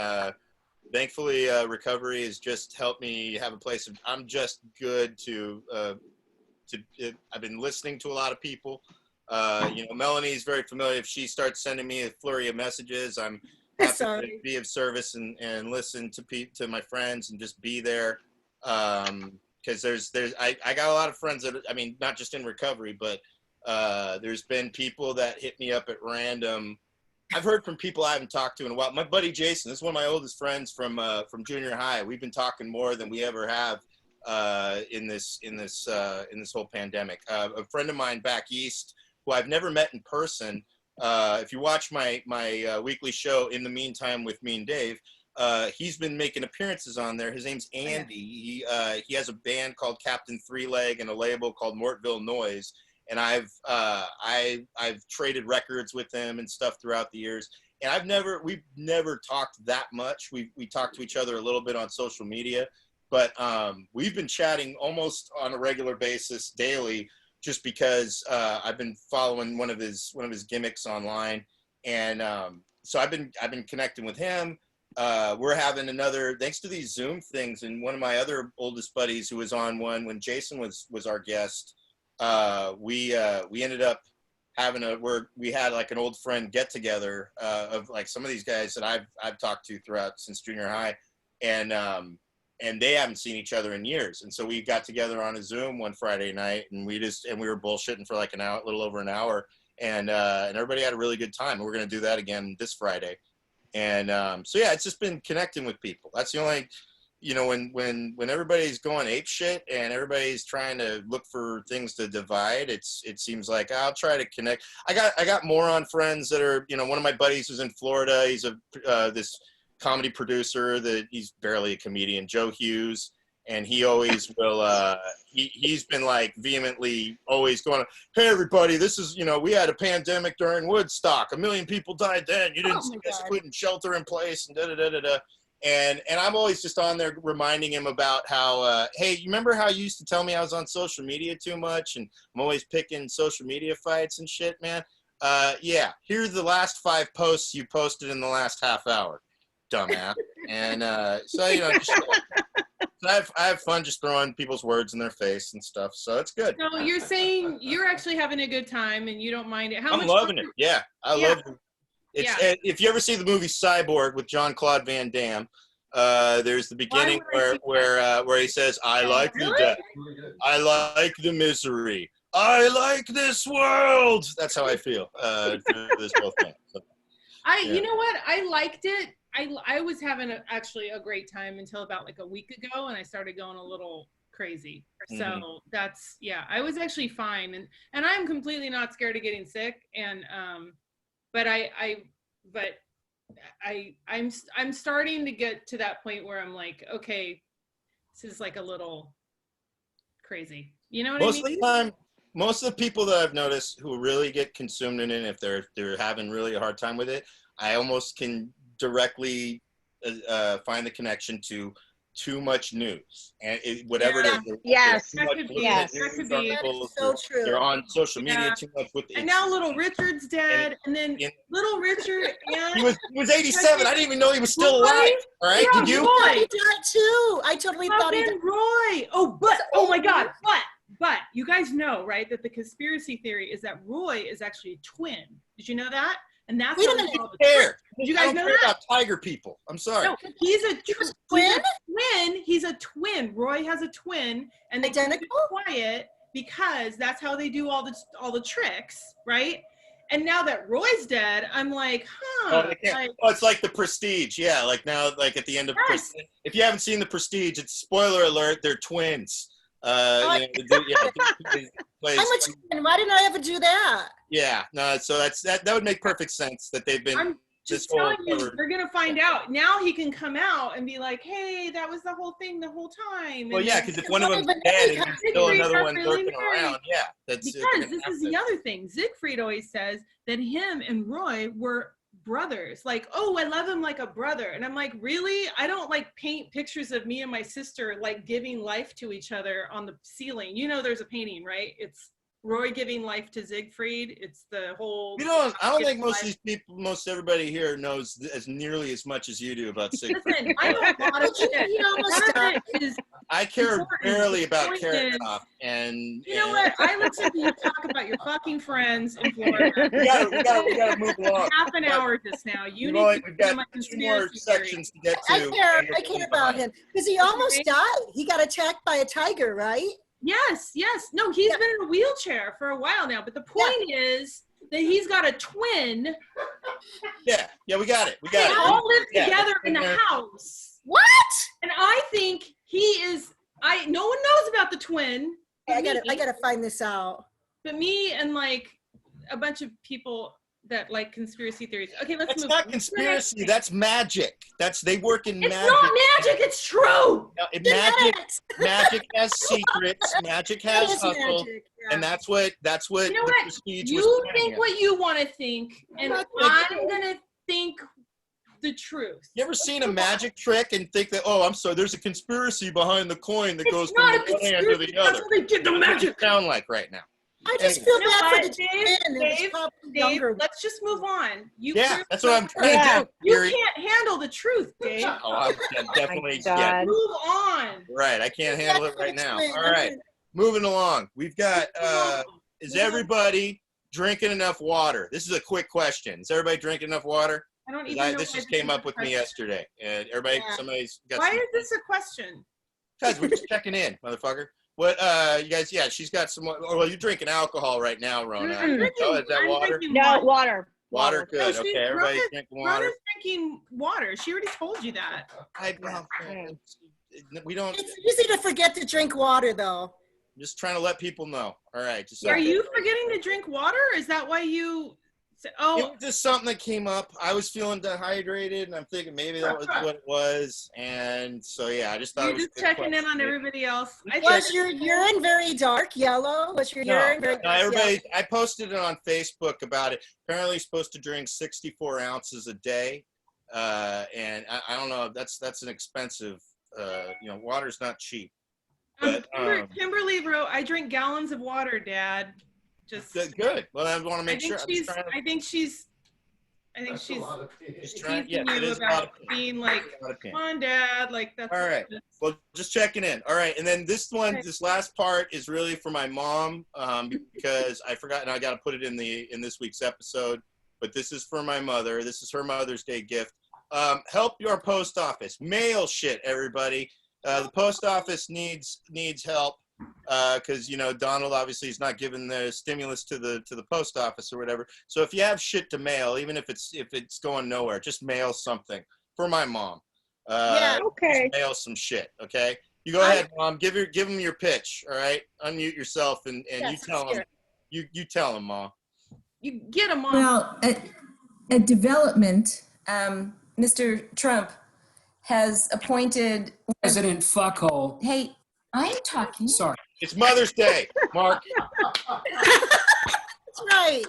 [SPEAKER 2] thankfully, recovery has just helped me have a place of, I'm just good I've been listening to a lot of people. You know, Melanie's very familiar. If she starts sending me a flurry of messages, I'm happy to be of service and listen to my friends and just be there. Because I got a lot of friends that, I mean, not just in recovery, but there's been people that hit me up at random. I've heard from people I haven't talked to in a while. My buddy Jason, this is one of my oldest friends from junior high. We've been talking more than we ever have in this whole pandemic. A friend of mine back east, who I've never met in person. If you watch my weekly show, In the Meantime with me and Dave, he's been making appearances on there. His name's Andy. He has a band called Captain Three Leg and a label called Mortville Noise. And I've traded records with him and stuff throughout the years. And we've never talked that much. We talk to each other a little bit on social media, but we've been chatting almost on a regular basis daily, just because I've been following one of his gimmicks online. And so I've been connecting with him. We're having another, thanks to these Zoom things, and one of my other oldest buddies who was on one when Jason was our guest, we ended up having we had like an old friend get together of like some of these guys that I've talked to throughout since junior high, and they haven't seen each other in years. And so we got together on a Zoom one Friday night, and we were bullshitting for like a little over an hour, and everybody had a really good time. And we're going to do that again this Friday. And so yeah, it's just been connecting with people. That's the only, you know, when everybody's going ape shit and everybody's trying to look for things to divide, it seems like I'll try to connect. I got moron friends that are, you know, one of my buddies who's in Florida. He's this comedy producer that he's barely a comedian, Joe Hughes, and he always will. He's been like vehemently always going, hey everybody, this is, you know, we had a pandemic during Woodstock. 1 million people died then. You didn't see us putting shelter in place and da da da da da. And I'm always just on there reminding him about how, hey, you remember how you used to tell me I was on social media too much and I'm always picking social media fights and shit, man? Yeah, here's the last 5 posts you posted in the last half hour, dumbass. And so, you know, just, I have fun just throwing people's words in their face and stuff. So it's good.
[SPEAKER 1] So you're saying you're actually having a good time and you don't mind it.
[SPEAKER 2] I'm loving it. Yeah, I love it. If you ever see the movie Cyborg with Jean-Claude Van Damme, there's the beginning where he says, "I like the death, I like the misery, I like this world." That's how I feel through this whole thing. So,
[SPEAKER 1] you know what? I liked it. I was having actually a great time until about like a week ago, and I started going a little crazy. So that's, yeah, I was actually fine, and I'm completely not scared of getting sick, and but I'm starting to get to that point where I'm like, okay, this is like a little crazy. You know what I mean?
[SPEAKER 2] Most of the people that I've noticed who really get consumed in it, if they're having really a hard time with it, I almost can directly find the connection to too much news, and whatever it is.
[SPEAKER 3] Yes.
[SPEAKER 1] That could be. That could be.
[SPEAKER 4] So true.
[SPEAKER 2] They're on social media too much with
[SPEAKER 1] and now little Richard's dead, and then little Richard, and
[SPEAKER 2] he was 87. I didn't even know he was still alive. All right,
[SPEAKER 1] yeah,
[SPEAKER 2] did you?
[SPEAKER 1] Roy.
[SPEAKER 4] He died too. I totally thought he died.
[SPEAKER 1] Roy. Oh my God. But you guys know, right, that the conspiracy theory is that Roy is actually a twin. Did you know that? and that's
[SPEAKER 4] Wait a
[SPEAKER 1] how
[SPEAKER 4] minute.
[SPEAKER 1] they do all
[SPEAKER 2] I
[SPEAKER 1] the
[SPEAKER 2] don't care.
[SPEAKER 1] tricks. Did you
[SPEAKER 2] I
[SPEAKER 1] guys
[SPEAKER 2] don't
[SPEAKER 1] know
[SPEAKER 2] care
[SPEAKER 1] that?
[SPEAKER 2] about tiger people. I'm sorry.
[SPEAKER 1] No, he's a
[SPEAKER 4] twin?
[SPEAKER 1] twin. He's a twin. Roy has a twin, and they keep it
[SPEAKER 4] Identical?
[SPEAKER 1] quiet because that's how they do all the tricks, right? And now that Roy's dead, I'm like,
[SPEAKER 2] Oh, they can't.
[SPEAKER 1] like,
[SPEAKER 2] Oh, it's like the Prestige. Yeah, like now, like at the end of
[SPEAKER 1] Yes.
[SPEAKER 2] Prestige. If you haven't seen the Prestige, it's spoiler alert. They're twins.
[SPEAKER 4] I- I'm a twin. Why didn't I ever do that?
[SPEAKER 2] Yeah, no. So that would make perfect sense that they've been.
[SPEAKER 1] I'm
[SPEAKER 2] this
[SPEAKER 1] just
[SPEAKER 2] whole
[SPEAKER 1] telling you,
[SPEAKER 2] covered-
[SPEAKER 1] we're gonna find out. Now he can come out and be like, hey, that was the whole thing the whole time.
[SPEAKER 2] Well,
[SPEAKER 1] And
[SPEAKER 2] yeah, because if one of them's dead and there's still
[SPEAKER 1] Siegfried
[SPEAKER 2] another
[SPEAKER 1] got
[SPEAKER 2] one
[SPEAKER 1] really
[SPEAKER 2] lurking
[SPEAKER 1] married.
[SPEAKER 2] around, yeah, that's
[SPEAKER 1] Because this is the other thing. Siegfried always says that him and Roy were brothers. Like, oh, I love him like a brother. And I'm like, really? I don't like paint pictures of me and my sister like giving life to each other on the ceiling. You know, there's a painting, right? It's Roy giving life to Siegfried. It's the whole.
[SPEAKER 2] I don't think most of these people, most everybody here knows as nearly as much as you do about Siegfried.
[SPEAKER 1] Listen, I know a lot of shit.
[SPEAKER 4] He almost
[SPEAKER 1] None of
[SPEAKER 4] died.
[SPEAKER 1] it is
[SPEAKER 2] I care
[SPEAKER 1] important.
[SPEAKER 2] barely about
[SPEAKER 1] Point
[SPEAKER 2] Carrot
[SPEAKER 1] is,
[SPEAKER 2] Top, and
[SPEAKER 1] you know what? I listened to you talk about your fucking friends in Florida.
[SPEAKER 2] we gotta move along.
[SPEAKER 1] Half an hour just now. You
[SPEAKER 2] We've
[SPEAKER 1] need to
[SPEAKER 2] got
[SPEAKER 1] my
[SPEAKER 2] 2 more
[SPEAKER 1] conspiracy theory.
[SPEAKER 2] sections to get to.
[SPEAKER 4] I care about him because he almost died. He got attacked by a tiger, right?
[SPEAKER 1] Yes. No, he's been in a wheelchair for a while now. But the point is that he's got a twin.
[SPEAKER 2] Yeah, we got it. We
[SPEAKER 1] They
[SPEAKER 2] got it.
[SPEAKER 1] all live
[SPEAKER 2] Yeah,
[SPEAKER 1] together
[SPEAKER 2] it's
[SPEAKER 1] in
[SPEAKER 2] in
[SPEAKER 1] the
[SPEAKER 2] there.
[SPEAKER 1] house.
[SPEAKER 4] What?
[SPEAKER 1] And I think he is. No one knows about the twin.
[SPEAKER 4] I
[SPEAKER 1] but me.
[SPEAKER 4] gotta find this out.
[SPEAKER 1] But me and like a bunch of people that like conspiracy theories. Okay, let's
[SPEAKER 2] That's
[SPEAKER 1] move
[SPEAKER 2] not
[SPEAKER 1] on.
[SPEAKER 2] conspiracy. That's magic. They work in
[SPEAKER 1] It's
[SPEAKER 2] magic.
[SPEAKER 1] not magic. It's true.
[SPEAKER 2] No,
[SPEAKER 4] Genetics.
[SPEAKER 2] magic has secrets. Magic
[SPEAKER 4] That
[SPEAKER 2] has
[SPEAKER 4] is
[SPEAKER 2] hustle,
[SPEAKER 4] magic, yeah.
[SPEAKER 2] and that's what
[SPEAKER 1] You know
[SPEAKER 2] the
[SPEAKER 1] what?
[SPEAKER 2] Prestige
[SPEAKER 1] You
[SPEAKER 2] was
[SPEAKER 1] think
[SPEAKER 2] getting at.
[SPEAKER 1] what you want to think, and
[SPEAKER 4] not
[SPEAKER 1] I'm gonna think the truth.
[SPEAKER 2] You ever seen a magic trick and think that, oh, I'm sorry, there's a conspiracy behind the coin that goes
[SPEAKER 1] It's
[SPEAKER 2] from
[SPEAKER 1] not
[SPEAKER 2] the
[SPEAKER 1] a
[SPEAKER 2] one hand to
[SPEAKER 1] conspiracy.
[SPEAKER 2] the
[SPEAKER 1] That's
[SPEAKER 2] other?
[SPEAKER 1] how they did the
[SPEAKER 2] That's what
[SPEAKER 1] magic.
[SPEAKER 2] you sound like right now.
[SPEAKER 4] I just
[SPEAKER 2] Anyway.
[SPEAKER 4] feel
[SPEAKER 1] You know
[SPEAKER 4] bad for
[SPEAKER 1] what,
[SPEAKER 4] the twin. It was probably
[SPEAKER 1] Dave,
[SPEAKER 4] younger.
[SPEAKER 1] let's just move on. You
[SPEAKER 2] Yeah,
[SPEAKER 1] clearly
[SPEAKER 2] that's what I'm
[SPEAKER 1] don't-
[SPEAKER 2] trying
[SPEAKER 3] Yeah.
[SPEAKER 2] to do.
[SPEAKER 1] You
[SPEAKER 2] Eerie.
[SPEAKER 1] can't handle the truth, Dave.
[SPEAKER 2] Oh, I'm definitely,
[SPEAKER 3] God.
[SPEAKER 2] yeah,
[SPEAKER 1] Move on.
[SPEAKER 2] right. I can't handle it right now.
[SPEAKER 4] Twin.
[SPEAKER 2] All right, moving along. We've got, is everybody drinking enough water? This is a quick question. Is everybody drinking enough water?
[SPEAKER 1] I don't even know.
[SPEAKER 2] This
[SPEAKER 1] why
[SPEAKER 2] just
[SPEAKER 1] this
[SPEAKER 2] came
[SPEAKER 1] is
[SPEAKER 2] up
[SPEAKER 1] a
[SPEAKER 2] with me
[SPEAKER 1] question.
[SPEAKER 2] yesterday. And everybody,
[SPEAKER 4] Yeah.
[SPEAKER 2] somebody's got
[SPEAKER 1] Why
[SPEAKER 2] some.
[SPEAKER 1] is this a question?
[SPEAKER 2] Guys, we're just checking in, motherfucker. What, you guys, yeah, she's got some, well, you're drinking alcohol right now, Rona.
[SPEAKER 1] I'm drinking,
[SPEAKER 2] Oh, is that
[SPEAKER 1] I'm
[SPEAKER 2] water?
[SPEAKER 1] drinking
[SPEAKER 3] No, water.
[SPEAKER 2] Water, good.
[SPEAKER 1] No, she-
[SPEAKER 2] Okay, everybody's
[SPEAKER 1] Rona's-
[SPEAKER 2] drinking water.
[SPEAKER 1] Rona's drinking water. She already told you that.
[SPEAKER 2] We don't,
[SPEAKER 4] It's easy to forget to drink water, though.
[SPEAKER 2] just trying to let people know. All right. Just
[SPEAKER 1] Are you forgetting to drink water? Is that why you said,
[SPEAKER 2] It
[SPEAKER 1] oh,
[SPEAKER 2] was just something that came up. I was feeling dehydrated, and I'm thinking maybe that was what it was. And so, yeah, I just thought
[SPEAKER 1] you're
[SPEAKER 2] it was
[SPEAKER 1] just
[SPEAKER 2] a good
[SPEAKER 1] checking in on
[SPEAKER 2] question.
[SPEAKER 1] everybody else? I
[SPEAKER 4] Was
[SPEAKER 1] think
[SPEAKER 4] your urine very dark yellow? Was your urine very
[SPEAKER 2] No,
[SPEAKER 4] dark
[SPEAKER 2] everybody,
[SPEAKER 4] yellow?
[SPEAKER 2] I posted it on Facebook about it. Apparently, you're supposed to drink 64 ounces a day. And I don't know, that's an expensive, water's not cheap. But,
[SPEAKER 1] Kimberly wrote, I drink gallons of water, Dad. Just
[SPEAKER 2] good. Well, I want to
[SPEAKER 1] I
[SPEAKER 2] make
[SPEAKER 1] think
[SPEAKER 2] sure.
[SPEAKER 1] she's
[SPEAKER 2] I'm
[SPEAKER 1] she's
[SPEAKER 2] just trying,
[SPEAKER 1] teasing
[SPEAKER 2] yeah, it
[SPEAKER 1] you
[SPEAKER 2] is a lot
[SPEAKER 1] about
[SPEAKER 2] of
[SPEAKER 1] being like,
[SPEAKER 2] pain.
[SPEAKER 1] come on, Dad, like that's
[SPEAKER 2] All
[SPEAKER 1] what
[SPEAKER 2] right.
[SPEAKER 1] it is.
[SPEAKER 2] Well, just checking in. All right, and then this
[SPEAKER 1] Okay.
[SPEAKER 2] last part is really for my mom, because I forgot, and I got to put it in this week's episode. But this is for my mother. This is her Mother's Day gift. Help your post office. Mail shit, everybody. The post office needs help because Donald obviously is not giving the stimulus to the post office or whatever. So if you have shit to mail, even if it's going nowhere, just mail something for my mom.
[SPEAKER 4] Yeah.
[SPEAKER 3] Okay.
[SPEAKER 2] Mail some shit, okay? You go ahead, Mom. Give him your pitch, all right? Unmute yourself and
[SPEAKER 4] Yes,
[SPEAKER 2] you tell
[SPEAKER 4] let's
[SPEAKER 2] him.
[SPEAKER 4] hear
[SPEAKER 2] You tell him, Mom.
[SPEAKER 1] You get them on.
[SPEAKER 6] Well, a development, Mr. Trump has appointed,
[SPEAKER 5] President fuckhole.
[SPEAKER 6] hey, I'm talking.
[SPEAKER 5] Sorry.
[SPEAKER 2] It's Mother's Day, Mark.
[SPEAKER 4] That's right.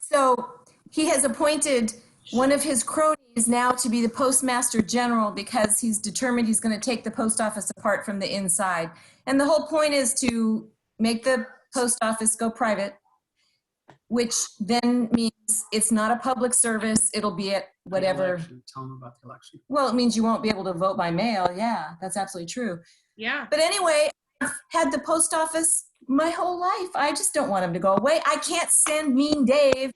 [SPEAKER 6] So he has appointed one of his cronies now to be the postmaster general because he's determined he's going to take the post office apart from the inside. And the whole point is to make the post office go private, which then means it's not a public service. It'll be at whatever.
[SPEAKER 5] Election. Tell them about the election.
[SPEAKER 6] Well, it means you won't be able to vote by mail. Yeah, that's absolutely true.
[SPEAKER 1] Yeah.
[SPEAKER 6] But anyway, I've had the post office my whole life. I just don't want him to go away. I can't send Mean Dave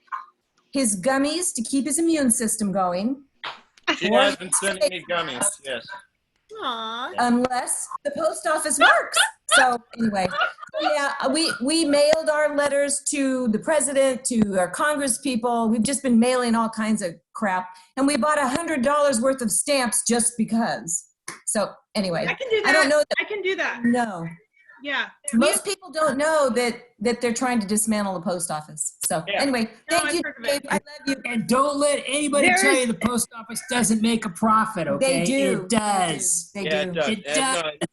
[SPEAKER 6] his gummies to keep his immune system going.
[SPEAKER 2] She has been sending me gummies. Yes.
[SPEAKER 4] Aw.
[SPEAKER 6] Unless the post office works. So anyway, yeah, we mailed our letters to the president, to our Congress people. We've just been mailing all kinds of crap, and we bought $100 worth of stamps just because. So anyway,
[SPEAKER 1] I can do that.
[SPEAKER 6] I don't know.
[SPEAKER 1] I can do that.
[SPEAKER 6] No,
[SPEAKER 1] Yeah.
[SPEAKER 6] most people don't know that they're trying to dismantle the post office. So
[SPEAKER 2] Yeah.
[SPEAKER 6] anyway,
[SPEAKER 1] No,
[SPEAKER 6] thank
[SPEAKER 1] I've
[SPEAKER 6] you,
[SPEAKER 1] heard of
[SPEAKER 6] Dave.
[SPEAKER 1] it.
[SPEAKER 6] I love you.
[SPEAKER 5] And don't let anybody
[SPEAKER 3] There's-
[SPEAKER 5] tell you the post office doesn't make a profit, okay?
[SPEAKER 6] They do.
[SPEAKER 5] It does.
[SPEAKER 6] They
[SPEAKER 2] Yeah,
[SPEAKER 6] do.
[SPEAKER 2] it does.
[SPEAKER 5] It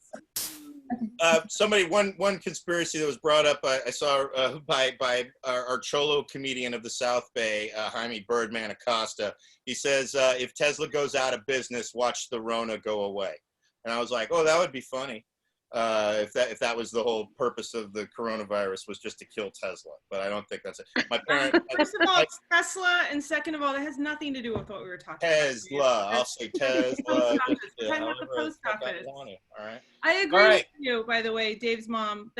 [SPEAKER 2] And, somebody, one conspiracy that was brought up, I saw by our Cholo comedian of the South Bay, Jaime Birdman Acosta. He says, if Tesla goes out of business, watch the Rona go away. And I was like, oh, that would be funny. If that was the whole purpose of the coronavirus, was just to kill Tesla. But I don't think that's it. My parents,
[SPEAKER 1] First of all, it's Tesla, and second of all, that has nothing to do with what we were talking about.
[SPEAKER 2] Tesla. I'll say Tesla.
[SPEAKER 1] Post office.
[SPEAKER 2] just,
[SPEAKER 1] We're talking about the
[SPEAKER 2] however
[SPEAKER 1] post
[SPEAKER 2] the fuck I
[SPEAKER 1] office.
[SPEAKER 2] want it, all right.
[SPEAKER 1] I agree
[SPEAKER 2] All right.
[SPEAKER 1] with you, by the way, Dave's mom.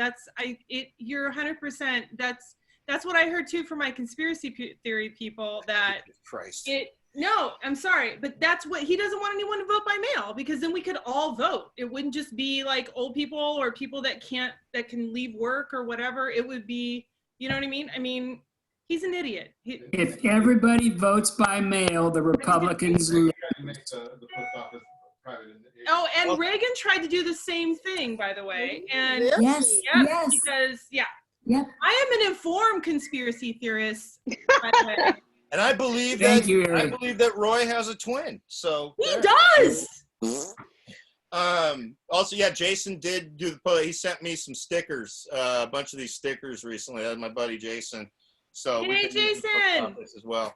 [SPEAKER 1] You're 100%. That's what I heard too from my conspiracy theory people, that
[SPEAKER 2] Christ.
[SPEAKER 1] no, I'm sorry, but that's what he doesn't want anyone to vote by mail, because then we could all vote. It wouldn't just be like old people or people that can leave work or whatever. It would be, you know what I mean? I mean, he's an idiot.
[SPEAKER 5] If everybody votes by mail, the Republicans lose.
[SPEAKER 1] Oh, and Reagan tried to do the same thing, by the way. And
[SPEAKER 4] Really?
[SPEAKER 6] Yes.
[SPEAKER 1] yeah,
[SPEAKER 6] Yes.
[SPEAKER 1] because
[SPEAKER 6] Yep.
[SPEAKER 1] I am an informed conspiracy theorist, by the way.
[SPEAKER 2] And I believe
[SPEAKER 5] Thank
[SPEAKER 2] that
[SPEAKER 5] you,
[SPEAKER 2] I
[SPEAKER 5] Eerie.
[SPEAKER 2] believe that Roy has a twin. So
[SPEAKER 1] He
[SPEAKER 2] there.
[SPEAKER 1] does.
[SPEAKER 2] Also, yeah, Jason did do the post. He sent me some stickers, a bunch of these stickers recently. That was my buddy Jason. So
[SPEAKER 1] Hey,
[SPEAKER 2] we've been using the post
[SPEAKER 1] Jason.
[SPEAKER 2] office as well.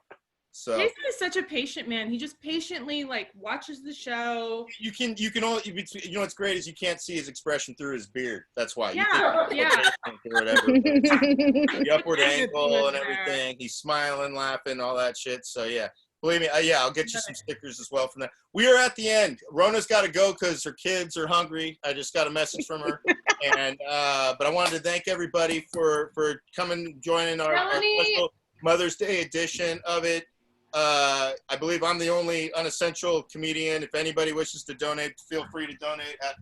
[SPEAKER 2] So
[SPEAKER 1] Jason is such a patient man. He just patiently watches the show.
[SPEAKER 2] you can only, you know what's great is you can't see his expression through his beard. That's why.
[SPEAKER 1] Yeah,
[SPEAKER 2] You
[SPEAKER 1] yeah.
[SPEAKER 2] think or whatever. The upward
[SPEAKER 1] Yeah.
[SPEAKER 2] angle and everything. He's smiling, laughing, all that shit. So yeah, believe me. Yeah, I'll get you some stickers as well from that. We are at the end. Rona's got to go because her kids are hungry. I just got a message from her, and but I wanted to thank everybody for coming, joining our special Mother's Day edition of it. I believe I'm the only unessential comedian. If anybody wishes to donate, feel free to donate at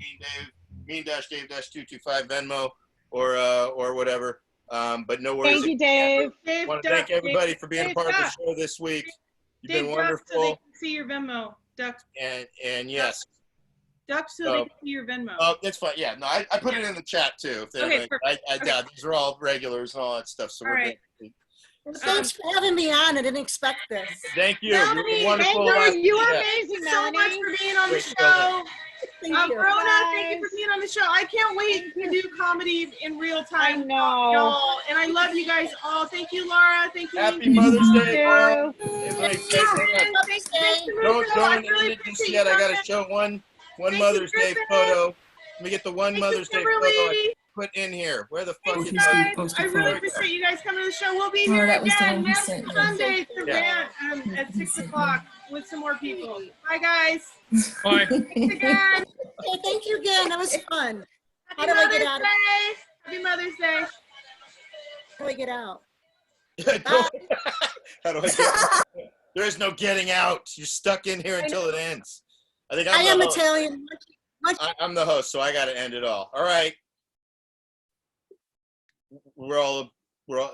[SPEAKER 2] mean-dave-225 Venmo or whatever. But no worries.
[SPEAKER 3] Thank you, Dave.
[SPEAKER 2] I want to thank everybody for being a part of the show this week. You've been
[SPEAKER 1] Dave,
[SPEAKER 2] wonderful.
[SPEAKER 1] so they can see your Venmo. Duck
[SPEAKER 2] And yes.
[SPEAKER 1] so they can see your Venmo.
[SPEAKER 2] Oh, that's fine. Yeah, no, I put it in the chat too. If
[SPEAKER 1] Okay, perfect.
[SPEAKER 2] these are all regulars and all that stuff. So
[SPEAKER 1] All
[SPEAKER 2] we're
[SPEAKER 1] right.
[SPEAKER 2] good.
[SPEAKER 4] Well, thanks for having me on. I didn't expect this.
[SPEAKER 2] Thank you.
[SPEAKER 1] Melanie,
[SPEAKER 2] You're wonderful.
[SPEAKER 3] You are
[SPEAKER 2] Yeah.
[SPEAKER 3] amazing,
[SPEAKER 1] so much
[SPEAKER 3] Melanie.
[SPEAKER 1] for being on the
[SPEAKER 2] Great to know
[SPEAKER 1] show.
[SPEAKER 4] Thank you.
[SPEAKER 1] Rona,
[SPEAKER 3] Bye.
[SPEAKER 1] thank you for being on the show. I can't wait to do comedy in real
[SPEAKER 3] I
[SPEAKER 1] time.
[SPEAKER 3] know.
[SPEAKER 1] Y'all. And I love you guys all. Thank you, Laura. Thank you.
[SPEAKER 2] Happy
[SPEAKER 1] Mindy.
[SPEAKER 2] Mother's
[SPEAKER 3] Thank
[SPEAKER 2] Day.
[SPEAKER 3] you.
[SPEAKER 2] Everybody,
[SPEAKER 1] Thanks,
[SPEAKER 2] take care.
[SPEAKER 1] Jason. Thanks,
[SPEAKER 2] Don't
[SPEAKER 1] I
[SPEAKER 2] end
[SPEAKER 1] really
[SPEAKER 2] it just
[SPEAKER 1] appreciate
[SPEAKER 2] yet.
[SPEAKER 1] you
[SPEAKER 2] I got to
[SPEAKER 1] coming.
[SPEAKER 2] show one
[SPEAKER 1] Thank you,
[SPEAKER 2] Mother's Day
[SPEAKER 1] Griffin.
[SPEAKER 2] photo. Let me get the one
[SPEAKER 1] Thank you,
[SPEAKER 2] Mother's Day photo I
[SPEAKER 1] Kimberly.
[SPEAKER 2] put in here. Where the fuck
[SPEAKER 1] Thank
[SPEAKER 2] is
[SPEAKER 1] you
[SPEAKER 5] He's gonna
[SPEAKER 1] guys.
[SPEAKER 5] post
[SPEAKER 1] I
[SPEAKER 5] a
[SPEAKER 1] really
[SPEAKER 5] photo.
[SPEAKER 1] appreciate you guys coming to the show. We'll be
[SPEAKER 6] Oh,
[SPEAKER 1] here
[SPEAKER 6] that was the
[SPEAKER 1] again
[SPEAKER 6] one he
[SPEAKER 1] next
[SPEAKER 6] sent me.
[SPEAKER 1] Sunday for
[SPEAKER 2] Yeah.
[SPEAKER 1] rant at 6 o'clock with some more people. Bye, guys.
[SPEAKER 5] Bye.
[SPEAKER 1] Thanks again.
[SPEAKER 4] Hey, thank you again. That was fun. How
[SPEAKER 1] Happy
[SPEAKER 4] do I
[SPEAKER 1] Mother's
[SPEAKER 4] get out?
[SPEAKER 1] Day. Happy Mother's Day.
[SPEAKER 4] How do I get out?
[SPEAKER 2] How do I get? There is no getting out. You're stuck in here until it ends. I think
[SPEAKER 4] I am
[SPEAKER 2] the host.
[SPEAKER 4] Italian.
[SPEAKER 2] I'm the host, so I got to end it all. All right. We're all.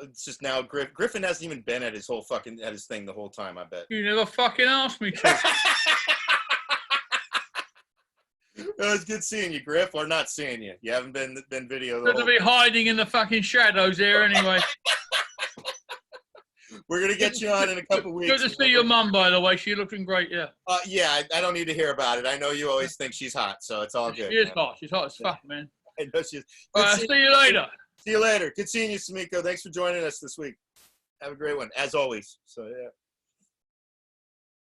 [SPEAKER 2] It's just now. Griffin hasn't even been at his thing the whole time. I bet.
[SPEAKER 7] You never fucking asked me to.
[SPEAKER 2] It was good seeing you, Griff, or not seeing you. You haven't been video.
[SPEAKER 7] Good to be hiding in the fucking shadows here anyway.
[SPEAKER 2] We're gonna get you on in a couple weeks.
[SPEAKER 7] Good to see your mum, by the way. She's looking great, yeah.
[SPEAKER 2] Yeah, I don't need to hear about it. I know you always think she's hot, so it's all good.
[SPEAKER 7] She is
[SPEAKER 2] man.
[SPEAKER 7] hot. She's hot as fuck, man.
[SPEAKER 2] I know she is.
[SPEAKER 7] All right,
[SPEAKER 2] Good
[SPEAKER 7] see you later.
[SPEAKER 2] See you later. Good seeing you, Samiko. Thanks for joining us this week. Have a great one, as always. So yeah.